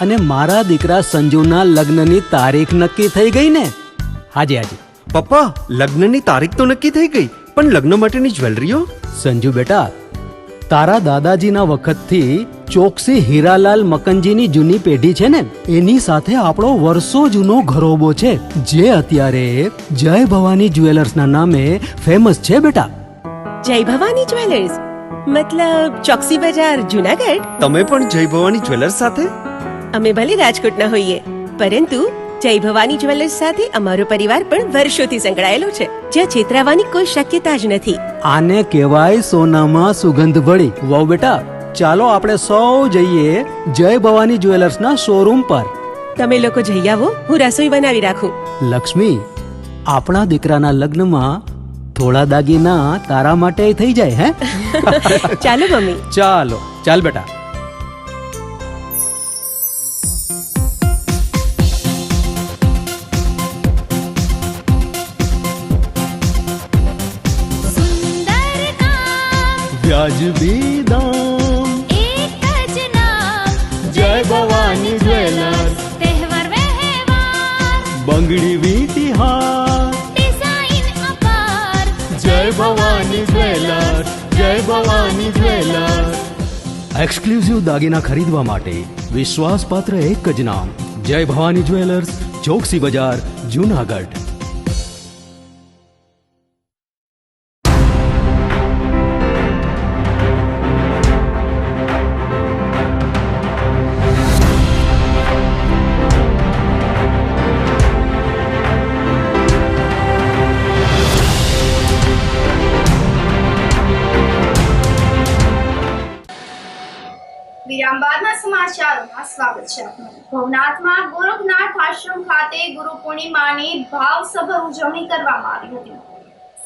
અને મારા દીકરા સંજુના લગ્નની તારીખ નક્કી થઈ ગઈ ને. હાજી. પપ્પા, લગ્નની તારીખ તો નક્કી થઈ ગઈ, પણ લગ્ન માટેની જ્વેલરીઓ? સંજુ બેટા, તારા દાદાજીના વખતથી ચોકસી હીરાલાલ મકનજીની જૂની પેઢી છે ને, એની સાથે આપણો વર્ષો જૂનો ઘરોબો છે, જે અત્યારે જય ભવાની જ્વેલર્સના નામે ફેમસ છે બેટા. જય ભવાની જ્વેલર્સ મતલબ ચોકસી બજાર, જૂનાગઢ? તમે પણ જય ભવાની જ્વેલર્સ સાથે? અમે ભલે રાજકોટના હોઈએ, પરંતુ જય ભવાની જ્વેલર્સ સાથે અમારો પરિવાર પણ વર્ષોથી સંકળાયેલો છે, જ્યાં છેતરાવાની કોઈ શક્યતા જ નથી. આને કહેવાય સોનામાં સુગંધ ભળી. વાવ બેટા, ચાલો આપણે સૌ જઈએ જય ભવાની જ્વેલર્સના શોરૂમ પર. તમે લોકો જઈ આવો, હું રસોઈ બનાવી રાખું. લક્ષ્મી, આપણા દીકરાના લગ્નમાં થોડા દાગીના તારા માટે થઈ જાય. હે ચાલો મમ્મી. ચાલ બેટા. વ્યાજબી દામ, એક જ નામ, જય ભવાની જ્વેલર્સ. તહેવાર વ્યવહાર, બંગડી વીટી હાર, ડિઝાઇન એક્સક્લુઝિવ દાગીના ખરીદવા માટે વિશ્વાસપાત્ર એક જ નામ, જય ભવાની જ્વેલર્સ, ચોકસી બજાર, જુનાગઢ. વિરામ બાદના સમાચારોમાં સ્વાગત છે આપનું. ભવનાથમાં ગોરખનાથ આશ્રમ ખાતે ગુરુ પૂર્ણિમાની ભાવસભર ઉજવણી કરવામાં આવી હતી.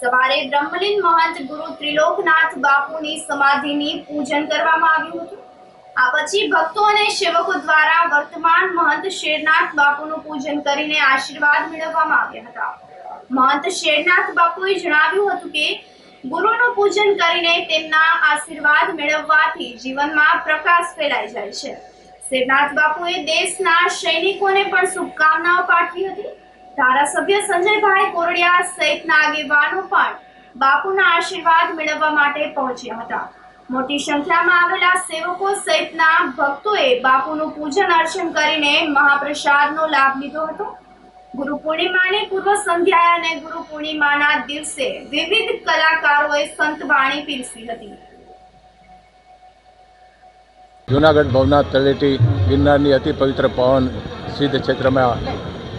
સવારે બ્રહ્મલીન મહંત ગુરુ ત્રિલોકનાથ બાપુની સમાધિની પૂજન કરવામાં આવ્યું હતું. આ પછી ભક્તો અને સેવકો દ્વારા વર્તમાન મહંત શેરનાથ બાપુનું પૂજન કરીને આશીર્વાદ મેળવવામાં આવ્યા હતા. મહંત શેરનાથ બાપુએ જણાવ્યું હતું કે ગુરુનું પૂજન કરીને તેમના આશીર્વાદ મેળવવાથી જીવનમાં પ્રકાશ ફેલાઈ જાય છે. શેરનાથ બાપુએ દેશના સૈનિકોને પણ શુભકામનાઓ પાઠવી હતી. ધારાસભ્ય સંજયભાઈ કોરડિયા સહિતના આગેવાનો પણ બાપુના આશીર્વાદ મેળવવા માટે પહોંચ્યા હતા. મોટી સંખ્યામાં આવેલા સેવકો સહિતના ભક્તોએ બાપુનું પૂજન અર્ચન કરીને મહાપ્રસાદનો લાભ લીધો હતો. ગુરુ પૂર્ણિમાની પૂર્વ સંધ્યાએ અને ગુરુ પૂર્ણિમાના દિવસે વિવિધ કલાકારોએ સંત વાણી પીરસી હતી. જૂનાગઢ ભવનાથ તળેટી ગિરનારની અતિ પવિત્ર પવન સિદ્ધ ક્ષેત્રમાં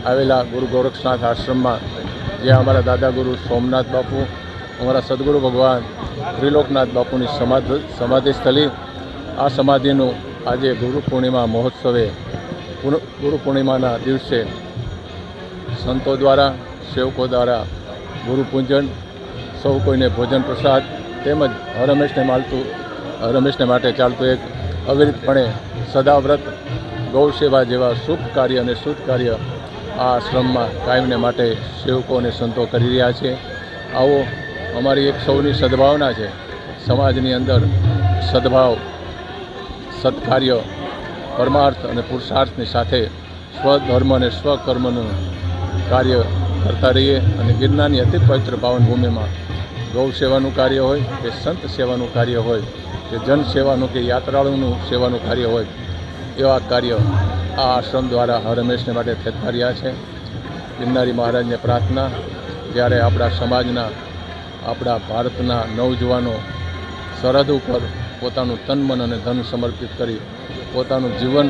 આવેલા ગુરુ ગોરખનાથ આશ્રમમાં જ્યાં અમારા દાદા ગુરુ સોમનાથ બાપુ, અમારા સદગુરુ ભગવાન ત્રિલોકનાથ બાપુની સમાધિ સ્થળી, આ સમાધિનું આજે ગુરુ પૂર્ણિમા મહોત્સવે ગુરુ પૂર્ણિમાના દિવસે સંતો દ્વારા, સેવકો દ્વારા ગુરુ પૂજન, સૌ કોઈને ભોજન પ્રસાદ તેમજ હરહંમેશને માટે ચાલતું એક અવિરતપણે સદાવ્રત ગૌ સેવા જેવા શુભ કાર્ય અને શુદ્ધ કાર્ય આ આશ્રમમાં કાયમને માટે સેવકો અને સંતો કરી રહ્યા છે. આવો અમારી એક સૌની સદભાવના છે. સમાજની અંદર સદભાવ, સત્કાર્ય, પરમાર્થ અને પુરુષાર્થની સાથે સ્વધર્મ અને સ્વકર્મનું કાર્ય કરતા રહીએ અને ગિરનારની અતિ પવિત્ર પાવન ભૂમિમાં ગૌ સેવાનું કાર્ય હોય કે સંત સેવાનું કાર્ય હોય કે જન સેવાનું કે યાત્રાળુનું સેવાનું કાર્ય હોય, એવા કાર્ય આ આશ્રમ દ્વારા હરહંમેશને માટે થતા રહ્યા છે. ગિરનારી મહારાજને પ્રાર્થના, જ્યારે આપણા સમાજના, આપણા ભારતના નવજુવાનો સરહદ ઉપર પોતાનું તન, મન અને ધન સમર્પિત કરી પોતાનું જીવન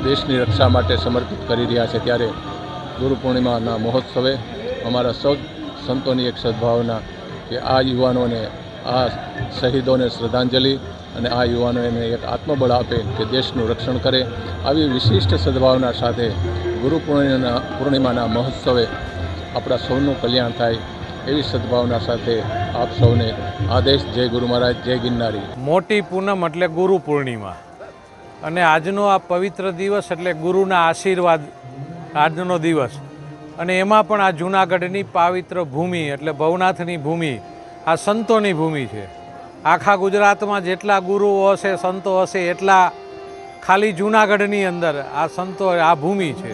દેશની રક્ષા માટે સમર્પિત કરી રહ્યા છે, ત્યારે ગુરુ પૂર્ણિમાના મહોત્સવે અમારા સૌ સંતોની એક સદભાવના કે આ યુવાનોને, આ શહીદોને શ્રદ્ધાંજલિ અને આ યુવાનોને એક આત્મબળ આપે કે દેશનું રક્ષણ કરે. આવી વિશિષ્ટ સદભાવના સાથે ગુરુ પૂર્ણિમાના મહોત્સવે આપણા સૌનું કલ્યાણ થાય એવી સદભાવના સાથે આપ સૌને આદેશ. જય ગુરુ મહારાજ, જય ગિરનારી. મોટી પૂનમ એટલે ગુરુ પૂર્ણિમા, અને આજનો આ પવિત્ર દિવસ એટલે ગુરુના આશીર્વાદ આજનો દિવસ. અને એમાં પણ આ જૂનાગઢની પવિત્ર ભૂમિ એટલે ભવનાથની ભૂમિ આ સંતોની ભૂમિ છે. આખા ગુજરાતમાં જેટલા ગુરુઓ હશે, સંતો હશે, એટલા ખાલી જૂનાગઢની અંદર આ સંતો, આ ભૂમિ છે.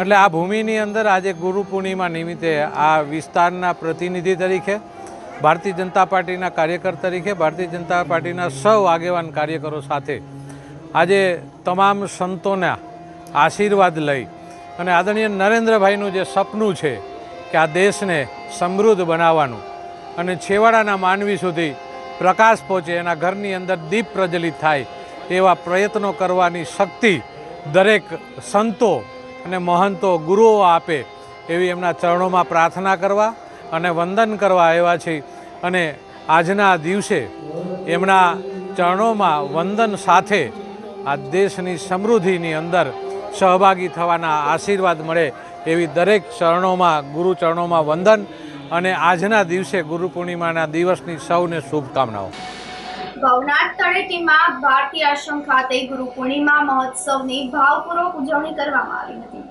એટલે આ ભૂમિની અંદર આજે ગુરુ પૂર્ણિમા નિમિત્તે આ વિસ્તારના પ્રતિનિધિ તરીકે, ભારતીય જનતા પાર્ટીના કાર્યકર તરીકે, ભારતીય જનતા પાર્ટીના સૌ આગેવાન કાર્યકરો સાથે આજે તમામ સંતોના આશીર્વાદ લઈ અને આદરણીય નરેન્દ્રભાઈનું જે સપનું છે કે આ દેશને સમૃદ્ધ બનાવવાનું અને છેવાડાના માનવી સુધી પ્રકાશ પહોંચે, એના ઘરની અંદર દીપ પ્રજ્વલિત થાય એવા પ્રયત્નો કરવાની શક્તિ દરેક સંતો અને મહંતો, ગુરુઓ આપે એવી એમના ચરણોમાં પ્રાર્થના કરવા અને વંદન કરવા આવ્યા છે. અને આજના દિવસે એમના ચરણોમાં વંદન સાથે આ દેશની સમૃદ્ધિની અંદર સહભાગી થવાના આશીર્વાદ મળે એવી દરેક ચરણોમાં, ગુરુ ચરણોમાં વંદન અને આજના દિવસે ગુરુ પૂર્ણિમાના દિવસની સૌને શુભકામનાઓ. ભવનાથ તળેટીમાં ભારતીય આશ્રમ ખાતે ગુરુ પૂર્ણિમા મહોત્સવની ભાવપૂર્વક ઉજવણી કરવામાં આવી હતી.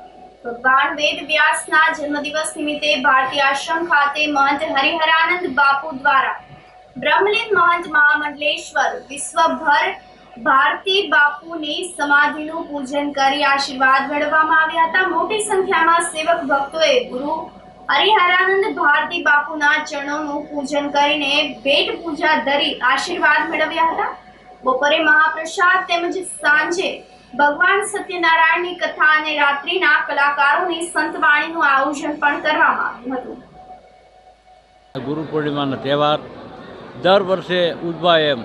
ભગવાન વેદ વ્યાસના જન્મદિવસ નિમિત્તે ભારતીય આશ્રમ ખાતે મહંત હરિહરાનંદ બાપુ દ્વારા બ્રહ્મલીન મહંત મહામંડલેશ્વર વિશ્વભર ભારતી બાપુની સમાધિનું પૂજન કરી આશીર્વાદ મેળવવામાં આવ્યા હતા. મોટી સંખ્યામાં સેવક ભક્તોએ ગુરુ હરિહરાનંદ ભારતી બાપુના ચરણોનું પૂજન કરીને ભેટ પૂજા ધરી આશીર્વાદ મેળવ્યા હતા. બપોરે મહાપ્રસાદ તેમજ સાંજે ભગવાન સત્યનારાયણની કથા અને રાત્રિના કલાકારોની સંતવાણીનું આયોજન પણ કરવામાં આવ્યું હતું. ગુરુ પૂર્ણિમાનો તહેવાર દર વર્ષે ઉજવાય એમ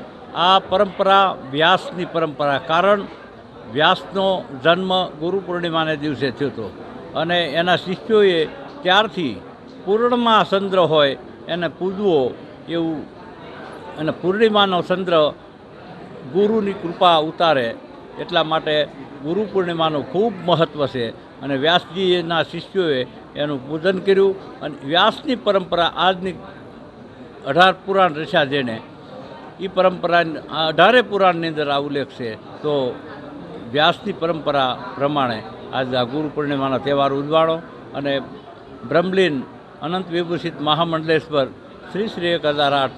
આ પરંપરા વ્યાસની પરંપરા, કારણ વ્યાસનો જન્મ ગુરુ પૂર્ણિમાને દિવસે થયો હતો અને એના શિષ્યોએ ત્યારથી પૂર્ણમાં ચંદ્ર હોય એને પૂજવો એવું, અને પૂર્ણિમાનો ચંદ્ર ગુરુની કૃપા ઉતારે એટલા માટે ગુરુ પૂર્ણિમાનું ખૂબ મહત્ત્વ છે અને વ્યાસજીના શિષ્યોએ એનું પૂજન કર્યું. અને વ્યાસની પરંપરા આજની 18 પુરાણ રચ્યા જેને, એ પરંપરા 18 પુરાણની અંદર આ ઉલ્લેખ છે. તો વ્યાસની પરંપરા પ્રમાણે આજ આ ગુરુ પૂર્ણિમાનો તહેવાર ઉજવાણો અને બ્રહ્મલીન અનંત વિભૂષિત મહામંડલેશ્વર શ્રી શ્રી 1008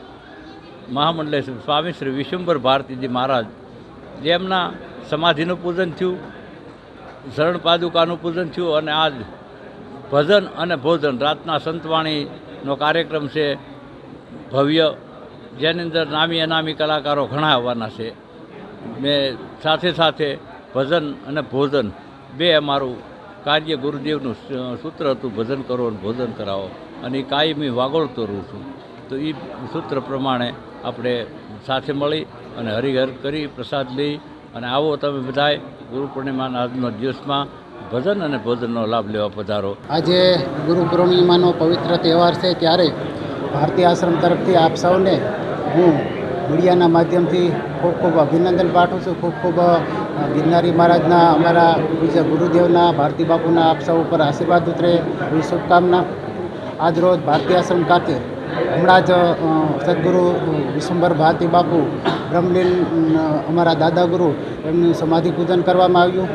મહામંડલેશ્વર સ્વામી શ્રી વિશ્વંભર ભારતીજી મહારાજ, જેમના સમાધિનું પૂજન થયું, શરણ પાદુકાનું પૂજન થયું અને આજ ભજન અને ભોજન રાતના સંતવાણીનો કાર્યક્રમ છે ભવ્ય, જેની અંદર નામી અનામી કલાકારો ઘણા આવવાના છે. મેં સાથે સાથે ભજન અને ભોજન બે અમારું કાર્ય ગુરુદેવનું સૂત્ર હતું, ભજન કરો અને ભોજન કરાવો, અને એ કાયમી વાગોળતો રહું છું. તો એ સૂત્ર પ્રમાણે આપણે સાથે મળી અને હરિહર કરી પ્રસાદ લઈ અને આવો તમે બધાય ગુરુ પૂર્ણિમાના આજનો દિવસમાં ભજન અને ભોજનનો લાભ લેવા પધારો. આજે ગુરુ પૂર્ણિમાનો પવિત્ર તહેવાર છે, ત્યારે ભારતીય આશ્રમ તરફથી આપ સૌને હું મીડિયાના માધ્યમથી ખૂબ ખૂબ અભિનંદન પાઠવું છું. ખૂબ ખૂબ ગિરનારી મહારાજના, અમારા પૂજ્ય ગુરુદેવના, ભારતી બાપુના આપ સૌ ઉપર આશીર્વાદ ઉતરે એવી શુભકામના. આજ રોજ ભારતીય આશ્રમ ખાતે હમણાં જ સદગુરુ વિશ્વંભર ભારતી બાપુ બ્રહ્મલીન અમારા દાદા ગુરુ એમનું સમાધિ પૂજન કરવામાં આવ્યું.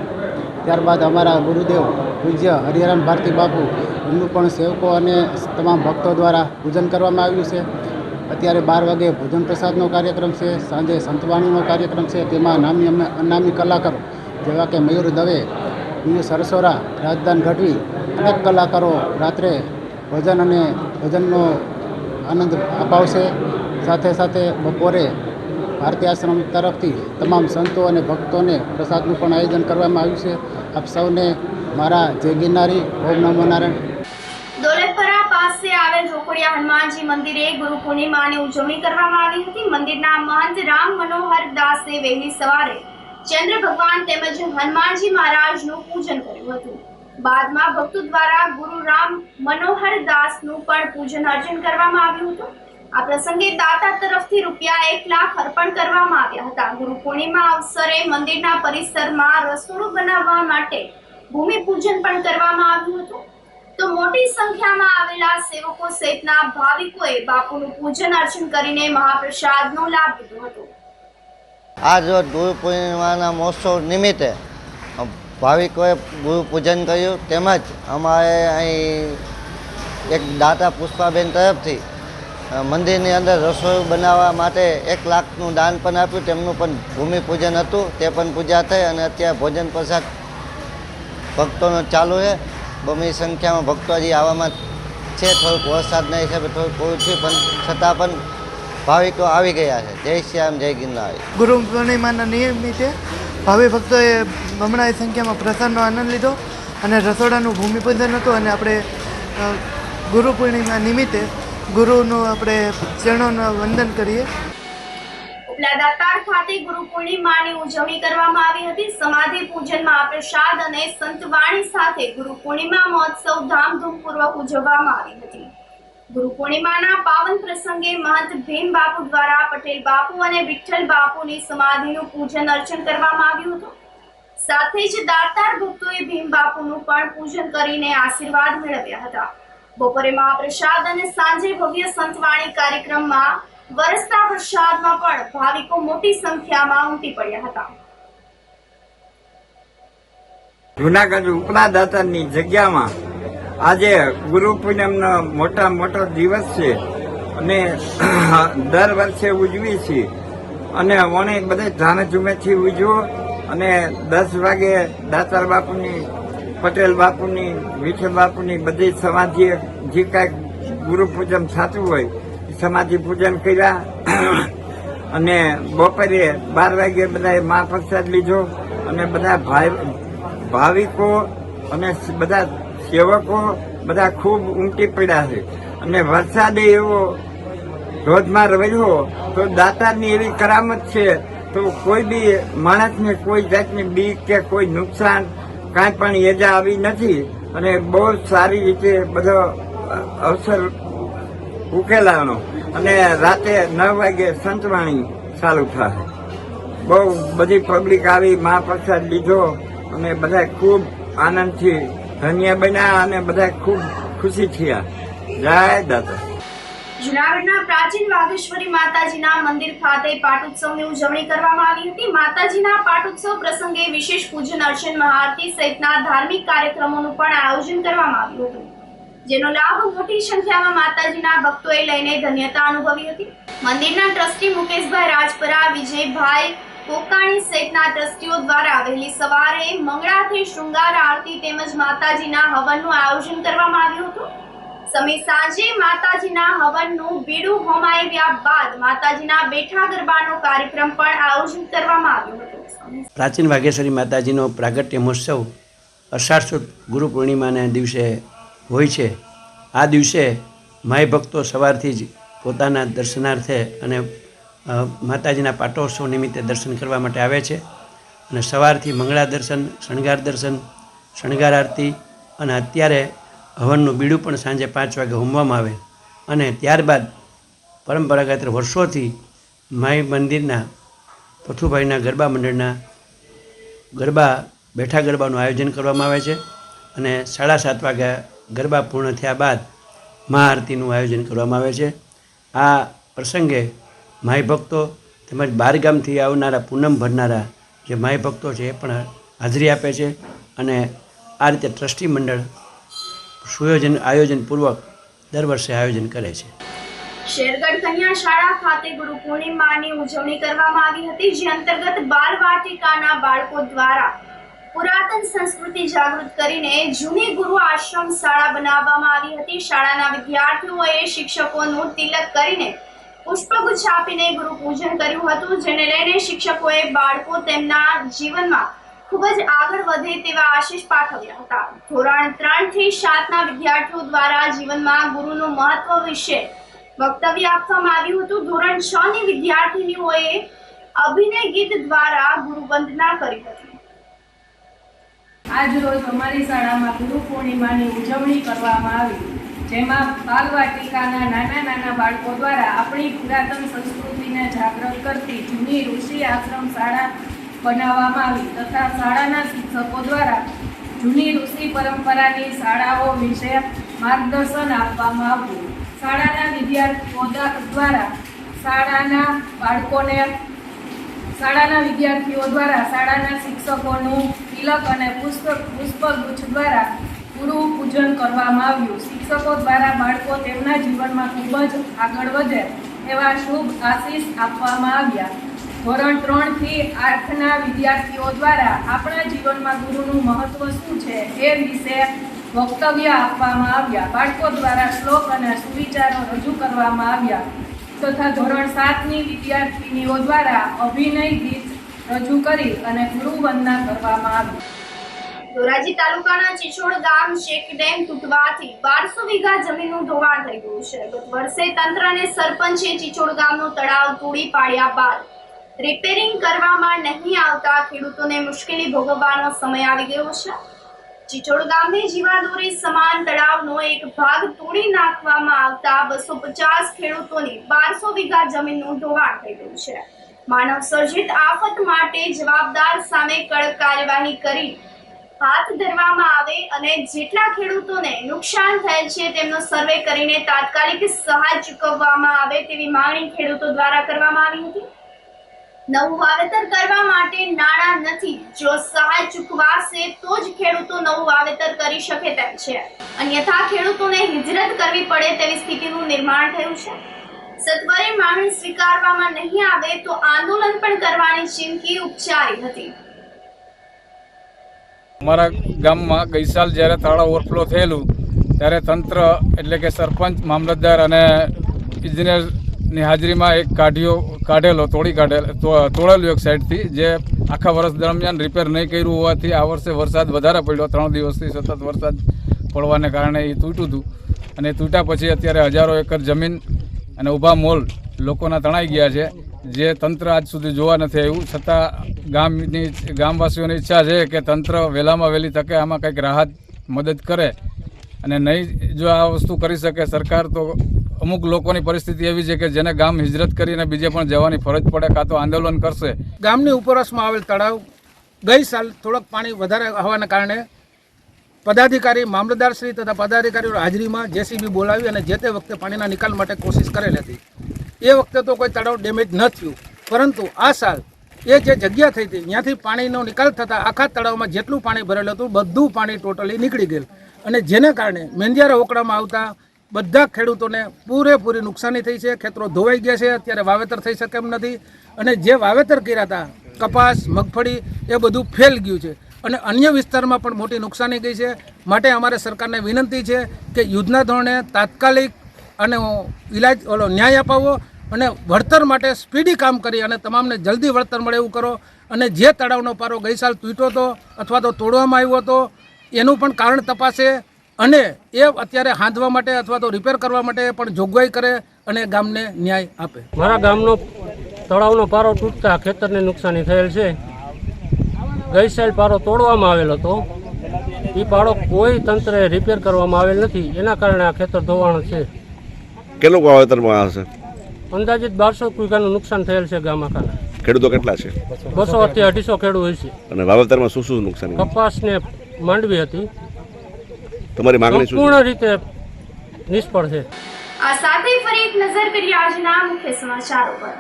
ત્યારબાદ અમારા ગુરુદેવ પૂજ્ય હરિહરામ ભારતી બાપુ એમનું પણ સેવકો અને તમામ ભક્તો દ્વારા પૂજન કરવામાં આવ્યું છે. અત્યારે 12 વાગે ભોજન પ્રસાદનો કાર્યક્રમ છે, સાંજે સંતવાણીનો કાર્યક્રમ છે. તેમાં નામી અનામી કલાકારો જેવા કે મયુર દવે, બીયુ સરસોરા, રાજદાન ગઢવી, અનેક કલાકારો રાત્રે ભજન અને ભજનનો આનંદ અપાવશે. સાથે સાથે બપોરે ભારતીય આશ્રમ તરફથી તમામ સંતો અને ભક્તોને પ્રસાદનું પણ આયોજન કરવામાં આવ્યું છે. આપ સૌને મારા જય ગિરનારી, ઓમ નમો નારાયણ. દોલતપરા પાસે આવેલ રોકડિયા હનુમાનજી મંદિરે ગુરુ પૂર્ણિમાની ઉજવણી કરવામાં આવી હતી. મંદિરના મહંત રામ મનોહર દાસે વહેલી સવારે ચંદ્ર ભગવાન તેમજ હનુમાનજી મહારાજનું પૂજન કર્યું હતું. બાદમાં ભક્તો દ્વારા ગુરુ રામ મનોહર દાસનું પણ પૂજન અર્ચન કરવામાં આવ્યું હતું. આ પ્રસંગે દાતા તરફથી રૂપિયા 1 લાખ અર્પણ કરવામાં આવ્યા હતા. ગુરુ પૂર્ણિમા અવસરે મંદિરના પરિસરમાં રસોડું બનાવવા માટે ભૂમિપૂજન પણ કરવામાં આવ્યું હતું. તો મોટી સંખ્યામાં આવેલા સેવકો સહિતના ભાવિકોએ બાપુનું પૂજન અર્ચન કરીને મહાપ્રસાદનો લાભ લીધો હતો. આજ રોજ ગુરુ પૂર્ણિમાના મહોત્સવ નિમિત્તે ભાવિકોએ ગુરુ પૂજન કર્યું, તેમજ અમારે અહીં એક દાતા પુષ્પાબેન તરફથી મંદિરની અંદર રસોઈ બનાવવા માટે 1 લાખનું દાન પણ આપ્યું. તેમનું પણ ભૂમિપૂજન હતું, તે પણ પૂજા થઈ અને અત્યારે ભોજન પ્રસાદ ભક્તોનો ચાલુ છે. બમણી સંખ્યામાં ભક્તો હજી આવવામાં છે. થોડુંક વરસાદના હિસાબે થોડુંક પૂરું થયું, પણ છતાં પણ ભાવિકો આવી ગયા છે. જય શ્યામ, જય ગિરનારી. ગુરુ પૂર્ણિમાના નિમિત્તે ભાવિ ભક્તોએ બમણાઈ સંખ્યામાં પ્રસાદનો આનંદ લીધો અને રસોડાનું ભૂમિપૂજન હતું. અને આપણે ગુરુ પૂર્ણિમા નિમિત્તે ગુરુનું આપણે ચરણોનું વંદન કરીએ. ઉપલા દાતાર ખાતે ગુરુ પૂર્ણિમાની ઉજવણી કરવામાં આવી હતી. સમાધિ પૂજન, મહાપ્રસાદ અને સંતવાણી સાથે ગુરુ પૂર્ણિમા મહોત્સવ ધામધૂમપૂર્વક ઉજવવામાં આવી હતી. ગુરુ પૂર્ણિમાના પાવન પ્રસંગે મહંત ભીમ બાપુ દ્વારા પટેલ બાપુ અને વિઠ્ઠલ બાપુની સમાધિનું પૂજન અર્ચન કરવામાં આવ્યું હતું. સાથે જ દાતાર ભક્તોએ ભીમ બાપુનું પણ પૂજન કરીને આશીર્વાદ મેળવ્યા હતા. બપોરે મહાપ્રસાદ અને સાંજે ભવ્ય સંતવાણી કાર્યક્રમમાં વરસતા વરસાદમાં પણ ભાવિકો મોટી સંખ્યામાં ઉમટી પડ્યા હતા. જૂનાગઢ ઉપલા દાતારની જગ્યામાં આજે ગુરુ પૂનમનો મોટો દિવસ છે અને દર વર્ષે ઉજવી છીએ અને ઓણે બધે ધામધૂમેથી ઉજવો. અને 10 વાગે દાતાર બાપુની, પટેલ બાપુની, વિઠ્ઠલ બાપુની બધી સમાધિ જે કાંઈ ગુરુ પૂજન થતું હોય સમાધિ પૂજન કર્યા અને બપોરે 12 વાગે બધા મહાપ્રસાદ લીધો અને બધા ભાવિકો અને બધા સેવકો બધા ખૂબ ઉમટી પડ્યા છે અને વરસાદે એવો ધોધમાર રહ્યો તો દાતારની એવી કરામત છે તો કોઈ બી માણસને કોઈ જાતની બીક કે કોઈ નુકસાન કાંઈ પણ એજા આવી નથી અને બહુ સારી રીતે બધો અવસર ઉકેલાનો અને રાતે 9 વાગે સંતવાણી ચાલુ થાય. બહુ બધી પબ્લિક આવી મહાપ્રસાદ લીધો અને બધા ખૂબ આનંદથી ધન્ય બન્યા અને બધા ખૂબ ખુશી થયા. જય દાતા. જૂનાગઢના પ્રાચીન વાઘેશ્વરી માતાજીના મંદિર ખાતે પાટોત્સવની ઉજવણી કરવામાં આવી હતી. માતાજીના પાટોત્સવ પ્રસંગે વિશેષ પૂજન અર્ચન મહાઆરતી સહિતના ધાર્મિક કાર્યક્રમોનું પણ આયોજન કરવામાં આવ્યું હતું, જેનો લાભ મોટી સંખ્યામાં માતાજીના ભક્તોએ લઈને ધન્યતા અનુભવી હતી. મંદિરના ટ્રસ્ટી મુકેશભાઈ રાજપરા, વિજયભાઈ કોકાણી સહિતના ટ્રસ્ટીઓ દ્વારા વહેલી સવારે મંગળાથી શૃંગાર આરતી તેમજ માતાજીના હવનનું આયોજન કરવામાં આવ્યું હતું. સમય સાંજે માતાજીના હવનનું બીડું હોમાવ્યા બાદ માતાજીના બેઠા ગરબાનો કાર્યક્રમ પણ આયોજન કરવામાં આવ્યો હતો. પ્રાચીન વાઘેશ્વરી માતાજીનો પ્રાગટ્ય મહોત્સવ અષાઢ સુદ ગુરુ પૂર્ણિમાના દિવસે હોય છે. આ દિવસે માય ભક્તો સવારથી જ પોતાના દર્શનાર્થે અને માતાજીના પાટોત્સવ નિમિત્તે દર્શન કરવા માટે આવે છે અને સવારથી મંગળા દર્શન, શણગાર આરતી અને અત્યારે હવનનું બીડું પણ સાંજે 5 વાગે હોમવામાં આવે અને ત્યારબાદ પરંપરાગત વર્ષોથી માઈ મંદિરના પથુભાઈના ગરબા મંડળના બેઠા ગરબાનું આયોજન કરવામાં આવે છે અને 7:30 વાગે ગરબા પૂર્ણ થયા બાદ મહાઆરતીનું આયોજન કરવામાં આવે છે. આ પ્રસંગે માઈ ભક્તો તેમજ બહારગામથી આવનારા પૂનમ ભરનારા જે માઈ ભક્તો છે એ પણ હાજરી આપે છે અને આ રીતે ટ્રસ્ટી મંડળ આયોજનપૂર્વક દર વર્ષે આયોજન કરે છે. શેરગઢ કન્યા શાળા ખાતે ગુરુ પૂર્ણિમાની ઉજવણી કરવામાં આવી હતી, જે અંતર્ગત બાળ વાટિકાના બાળકો દ્વારા પુરાતન સંસ્કૃતિ જાગૃત કરીને જૂની ગુરુ આશ્રમ શાળા બનાવવામાં આવી હતી. શાળાના વિદ્યાર્થીઓએ શિક્ષકોનું તિલક કરીને પુષ્પગુચ્છ આપીને ગુરુ પૂજન કર્યું હતું, જેને લઈને શિક્ષકોએ બાળકો તેમના જીવનમાં ખૂબ જ આગળ વધે તેવા આશીષ પાઠવ્યા હતા. ધોરણ 3 થી 7ના વિદ્યાર્થીઓ દ્વારા જીવનમાં ગુરુનું મહત્વ વિશે વક્તવ્ય આપવામાં આવ્યું હતું. ધોરણ 6ની વિદ્યાર્થીનીઓએ અભિનય ગીત દ્વારા ગુરુ વંદના કરી હતી. આજ રોજ અમારી શાળામાં ગુરુ પૂર્ણિમાની ઉજવણી કરવામાં આવી, જેમાં બાલવાટિકાના નાના બાળકો દ્વારા આપણી પુરાતન સંસ્કૃતિને જાગૃત કરતી જૂની ઋષિ આશ્રમ શાળા બનાવવામાં આવી તથા શાળાના શિક્ષકો દ્વારા જૂની ઋષિ પરંપરાની શાળાઓ વિશે માર્ગદર્શન આપવામાં આવ્યું. શાળાના વિદ્યાર્થીઓ દ્વારા શાળાના વિદ્યાર્થીઓ દ્વારા શાળાના શિક્ષકોનું તિલક અને પુષ્પગુચ્છ દ્વારા ગુરુ પૂજન કરવામાં આવ્યું. શિક્ષકો દ્વારા બાળકો તેમના જીવનમાં ખૂબ જ આગળ વધે એવા શુભ આશીષ આપવામાં આવ્યા. ધોરણ 3 થી 8ના વિદ્યાર્થીઓ દ્વારા આપણા જીવનમાં ગુરુનું મહત્વ શું છે એ વિશે વક્તવ્ય આપવામાં આવ્યા. બાળકો દ્વારા શ્લોક અને સુવિચારો રજૂ કરવામાં આવ્યા તથા ધોરણ 7ની વિદ્યાર્થીનીઓ દ્વારા અભિનય ગીત રજૂ કરી અને ગુરુ વંદના કરવામાં આવી. ધોરાજી તાલુકાના ચિચોડ ગામ ચેક ડેમ તૂટવાથી 1200 વીઘા જમીનનું ધોવાણ થઈ ગયું છે. ગત વર્ષે તંત્ર અને સરપંચે ચિચોડ ગામનું તળાવ તોડી પાડ્યા બાદ રિપેરિંગ કરવામાં નહીં આવતા ખેડૂતોને મુશ્કેલી ભોગવવાનો સમય આવી ગયો છે. ચિચોડ ગામની જીવાદોરી સમાન તળાવનો એક ભાગ તોડી નાખવામાં આવતા 250 ખેડૂતોની 1200 વીઘા જમીનનું ધોવાણ થઈ ગયું છે. માનવ સર્જિત આફત માટે જવાબદાર સામે કડક કાર્યવાહી કરી હાથ ધરવામાં આવે અને જેટલા ખેડૂતોને નુકસાન થયેલ છે તેમનો સર્વે કરીને તાત્કાલિક સહાય ચૂકવવામાં આવે તેવી માંગણી ખેડૂતો દ્વારા કરવામાં આવી હતી. નવું વાવેતર કરવા માટે નાણાં નથી, જો સહાય ચૂકવાશે તો જ ખેડૂતો નવું વાવેતર કરી શકે તેમ છે, અન્યથા ખેડૂતોને હિજરત કરવી પડે તેવી સ્થિતિનું નિર્માણ થયું છે. સત્વરે માંગણી સ્વીકારવામાં નહીં આવે તો આંદોલન પણ કરવાની ચીમકી ઉચ્ચારી હતી. અમારા ગામમાં ગઈ સાલ જ્યારે તળાવ ઓવરફ્લો થયેલું ત્યારે તંત્ર એટલે કે સરપંચ, મામલતદાર અને ઇજનેર ની હાજરીમાં એક તોડેલું એક સાઈડથી, જે આખા વર્ષ દરમિયાન રિપેર નહીં કર્યું હોવાથી આ વર્ષે વરસાદ વધારે પડ્યો. 3 દિવસથી સતત વરસાદ પડવાને કારણે એ તૂટ્યું હતું, અને તૂટ્યા પછી અત્યારે હજારો એકર જમીન અને ઊભા મોલ લોકોના તણાઈ ગયા છે, જે તંત્ર આજ સુધી જોવા નથી આવ્યું. છતાં ગામવાસીઓની ઈચ્છા છે કે તંત્ર વહેલામાં વહેલી તકે આમાં કંઈક રાહત મદદ કરે, અને નહીં જો આ વસ્તુ કરી શકે સરકાર, તો અમુક લોકોની પરિસ્થિતિ એવી છે કે જેને ગામ હિજરત કરીને બીજે પણ જવાની ફરજ પડે, કાં તો આંદોલન કરશે. ગામની ઉપરવાસમાં આવેલ તળાવ ગઈ સાલ થોડોક પાણી વધારે હોવાના કારણે પદાધિકારી, મામલતદારશ્રી તથા પદાધિકારીઓ હાજરીમાં JCB બોલાવી અને જે તે વખતે પાણીના નિકાલ માટે કોશિશ કરેલી હતી. એ વખતે તો કોઈ તળાવ ડેમેજ ન થયું, પરંતુ આ સાલ એ જે જગ્યા થઈ હતી ત્યાંથી પાણીનો નિકાલ થતાં આખા તળાવમાં જેટલું પાણી ભરેલું હતું બધું પાણી ટોટલી નીકળી ગયેલું, અને જેને કારણે મેંદિયારા ઓકળામાં આવતા બધા ખેડૂતોને પૂરેપૂરી નુકસાની થઈ છે. ખેતરો ધોવાઈ ગયા છે, અત્યારે વાવેતર થઈ શકે એમ નથી, અને જે વાવેતર કર્યા હતા કપાસ, મગફળી, એ બધું ફેલ ગયું છે, અને અન્ય વિસ્તારમાં પણ મોટી નુકસાની ગઈ છે. માટે અમારે સરકારને વિનંતી છે કે યુદ્ધના ધોરણે તાત્કાલિક અને ન્યાય અપાવો, અને વળતર માટે સ્પીડી કામ કરી અને તમામને જલ્દી વળતર મળે એવું કરો. અને જે તળાવનો પારો ગઈ સાલ તૂટ્યો હતો અથવા તો તોડવામાં આવ્યો હતો એનું પણ કારણ તપાસે, અને એ અત્યારે હાંધવા માટે અથવા તો રિપેર કરવા માટે પણ જોગવાઈ કરે અને ગામને ન્યાય આપે. મારા ગામનો તળાવનો પારો તૂટતા ખેતરને નુકસાની થયેલ છે. ગઈ સાલ પારો તોડવામાં આવેલો હતો, એ પારો કોઈ તંત્રે રિપેર કરવામાં આવેલ નથી, એના કારણે આ ખેતર ધોવાણ છે. કેટલું વાવેતરમાં આવશે? અંદાજિત 1200 વીઘાનું નુકસાન થયેલ છે ગામ આખાના. ખેડૂતો કેટલા છે? 200 થી 250 ખેડૂત હોય છે. અને વાવેતરમાં શું શું નુકસાન? કપાસ ને માંડવી હતી. તમારી માંગણી શું? પૂર્ણ રીતે નિષ્ફળ છે. આ સાથે ફરી એક નજર કરીએ આજના મુખ્ય સમાચારો પર.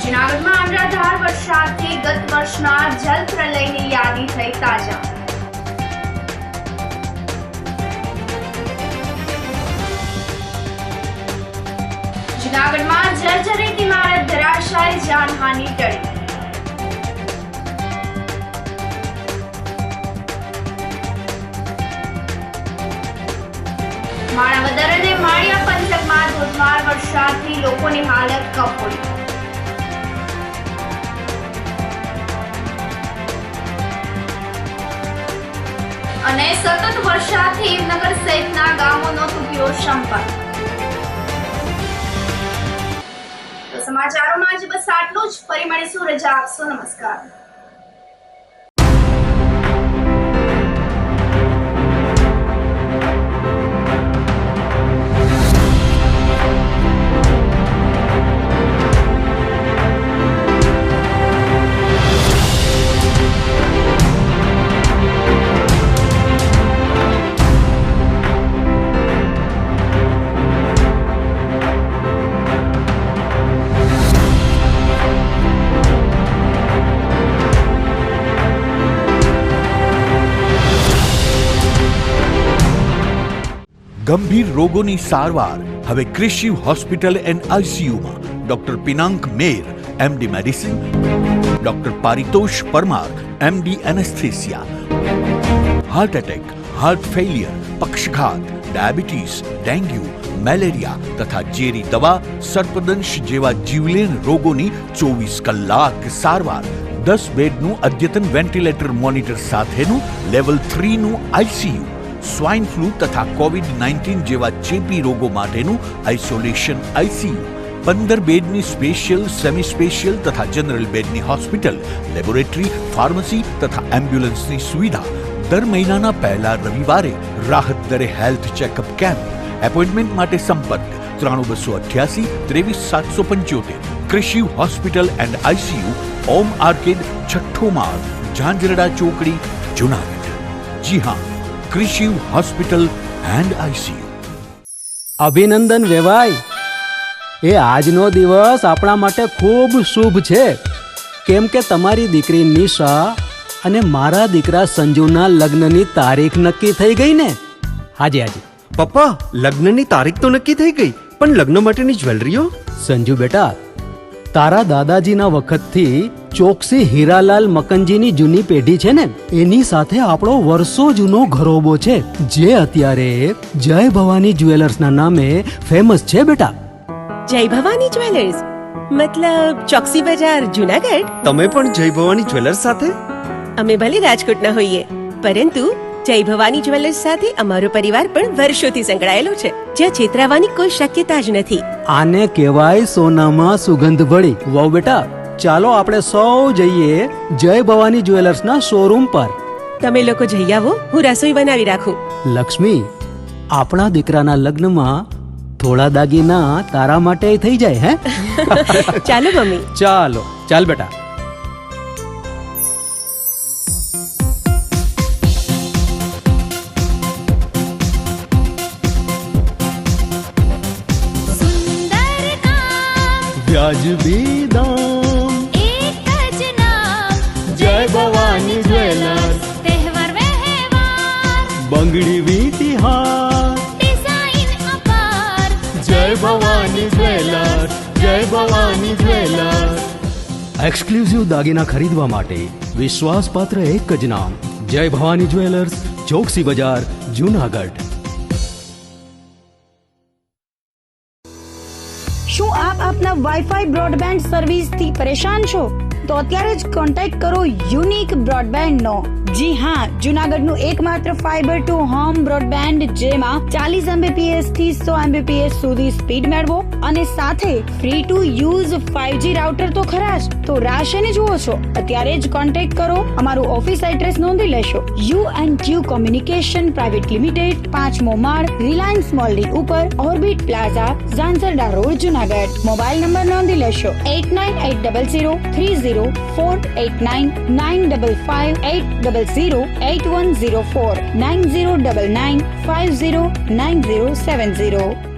જૂનાગઢમાં અનરાધાર વરસાદથી ગત વર્ષના જળ પ્રલયની યાદી થઈ તાજા. જૂનાગઢમાં જર્જરિત ઇમારત ધરાશાયી, જાનહાનિ ટળી. માણાવદર અને માળિયા પંથકમાં ધોધમાર વરસાદથી લોકોની હાલત કફોડી. અને સતત વરસાદથી હિમનગર સહિતના ગામોનો તૂટ્યો સંપર્ક. તો સમાચારોમાં આજે બસ આટલું જ. ફરી મળીશું, રજા આપશો. નમસ્કાર. ગંભીર રોગોની સારવાર હવે કૃષિ હોસ્પિટલ એન્ડ આઈસીયુમાં. Doctor Pinank Mer, MD medicine, doctor Paritosh Parmar, MD anaesthesia. Heart attack, heart failure, પક્ષઘાત, ડાયાબિટીસ, ડેન્ગ્યુ, મેલેરિયા તથા ઝેરી દવા, સર્પદંશ જેવા જીવલેણ રોગોની 24 કલાક સારવાર. 10 બેડનું અદ્યતન વેન્ટિલેટર મોનિટર સાથેનું લેવલ 3નું આઈસીયુ. સ્વાઇન ફ્લૂ તથા COVID-19 જેવા ચેપી રોગો માટેનું આઇસોલેશન આઈસીયુ. 15 બેડની સ્પેશિયલ, સેમી સ્પેશિયલ તથા જનરલ બેડની હોસ્પિટલ, લેબોરેટરી, ફાર્મસી તથા એમ્બ્યુલન્સની સુવિધા. દર મહિનાના પહેલા રવિવારે રાહત દરે હેલ્થ ચેકઅપ કેમ્પ. એપોઇન્ટમેન્ટ માટે સંપર્ક 9288 23775. કૃષિ hospital and ICU, Om arcade, છઠ્ઠો માળ, ઝાંઝરડા ચોકડી, જૂનાગઢ. જી હા, કૃષિ હોસ્પિટલ એન્ડ આઈસીયુ. અભિનંદન વેવાઈ, એ આજનો દિવસ આપણા માટે ખૂબ શુભ છે, કેમ કે તમારી દીકરી નિશા અને મારા દીકરા સંજુના લગ્નની તારીખ નક્કી થઈ ગઈ ને. હાજી હાજી પપ્પા, લગ્નની તારીખ તો નક્કી થઈ ગઈ, પણ લગ્ન માટેની જ્વેલરીઓ? સંજુ બેટા, તારા દાદાજીના વખતથી ચોકસી હીરાલાલ મકનજીની જૂની પેઢી છે ને એની સાથે આપણો વર્ષો જૂનો ઘરોબો છે જે અત્યારે જય ભવાની જ્વેલર્સના નામે ફેમસ છે બેટા. જય ભવાની જ્વેલર્સ મતલબ ચોકસી બજાર જુનાગઢ. તમે પણ જય ભવાની જ્વેલર્સ સાથે? અમે ભલે રાજકોટના હોઈએ પરંતુ જય ભવાની જ્વેલર્સ સાથે અમારો પરિવાર પણ વર્ષોથી સંકળાયેલો છે, જ્યાં છેતરાવાની કોઈ શક્યતા જ નથી. આને કહેવાય સોનામાં સુગંધ ભળી. વાવ બેટા, ચાલો આપણે સૌ જઈએ જય ભવાની જ્વેલર્સના શોરૂમ પર. તમે લોકો જઈ આવો, હું રસોઈ બનાવી રાખું. લક્ષ્મી, આપણા દીકરાના લગ્નમાં થોડા દાગીના તારા માટે થઈ જાય હે? ચાલો મમ્મી. ચાલો ચાલ બેટા. વ્યાજબી દામ એક જ નામ જય ભવાની જ્વેલર્સ. તહેવાર વ્યવહાર બંગડી વીટી હાર ડિઝાઇન અપાર જય ભવાની જ્વેલર્સ. જય ભવાની જ્વેલર્સ. એક્સક્લુઝિવ દાગીના ખરીદવા માટે વિશ્વાસપાત્ર એક જ નામ જય ભવાની જ્વેલર્સ, ચોકસી બજાર, જુનાગઢ. શું આપ આપના વાઈફાઈ બ્રોડબેન્ડ સર્વિસથી પરેશાન છો? તો અત્યારે જ કોન્ટેક્ટ કરો યુનિક બ્રોડબેન્ડ નો. જી હા, જુનાગઢનું એકમાત્ર ફાઈબર ટુ હોમ બ્રોડબેન્ડ જેમાં 40 Mbps થી 100 Mbps સુધી સ્પીડ મેળવો અને સાથે free to use 5G router તો ખરા જ. તો રાહ શેની જુઓ છો? અત્યારે જ કોન્ટેક્ટ કરો. અમારું ઓફિસ એડ્રેસ નોંધી લેશો. U&Q કોમ્યુનિકેશન પ્રાઇવેટ લિમિટેડ, 5મો માળ, રિલાયન્સ મોલની ઉપર, orbit plaza, Zanzarda road, Junagadh. Mobile number નોંધી લેશો 8980030489 95580808104 9099509070.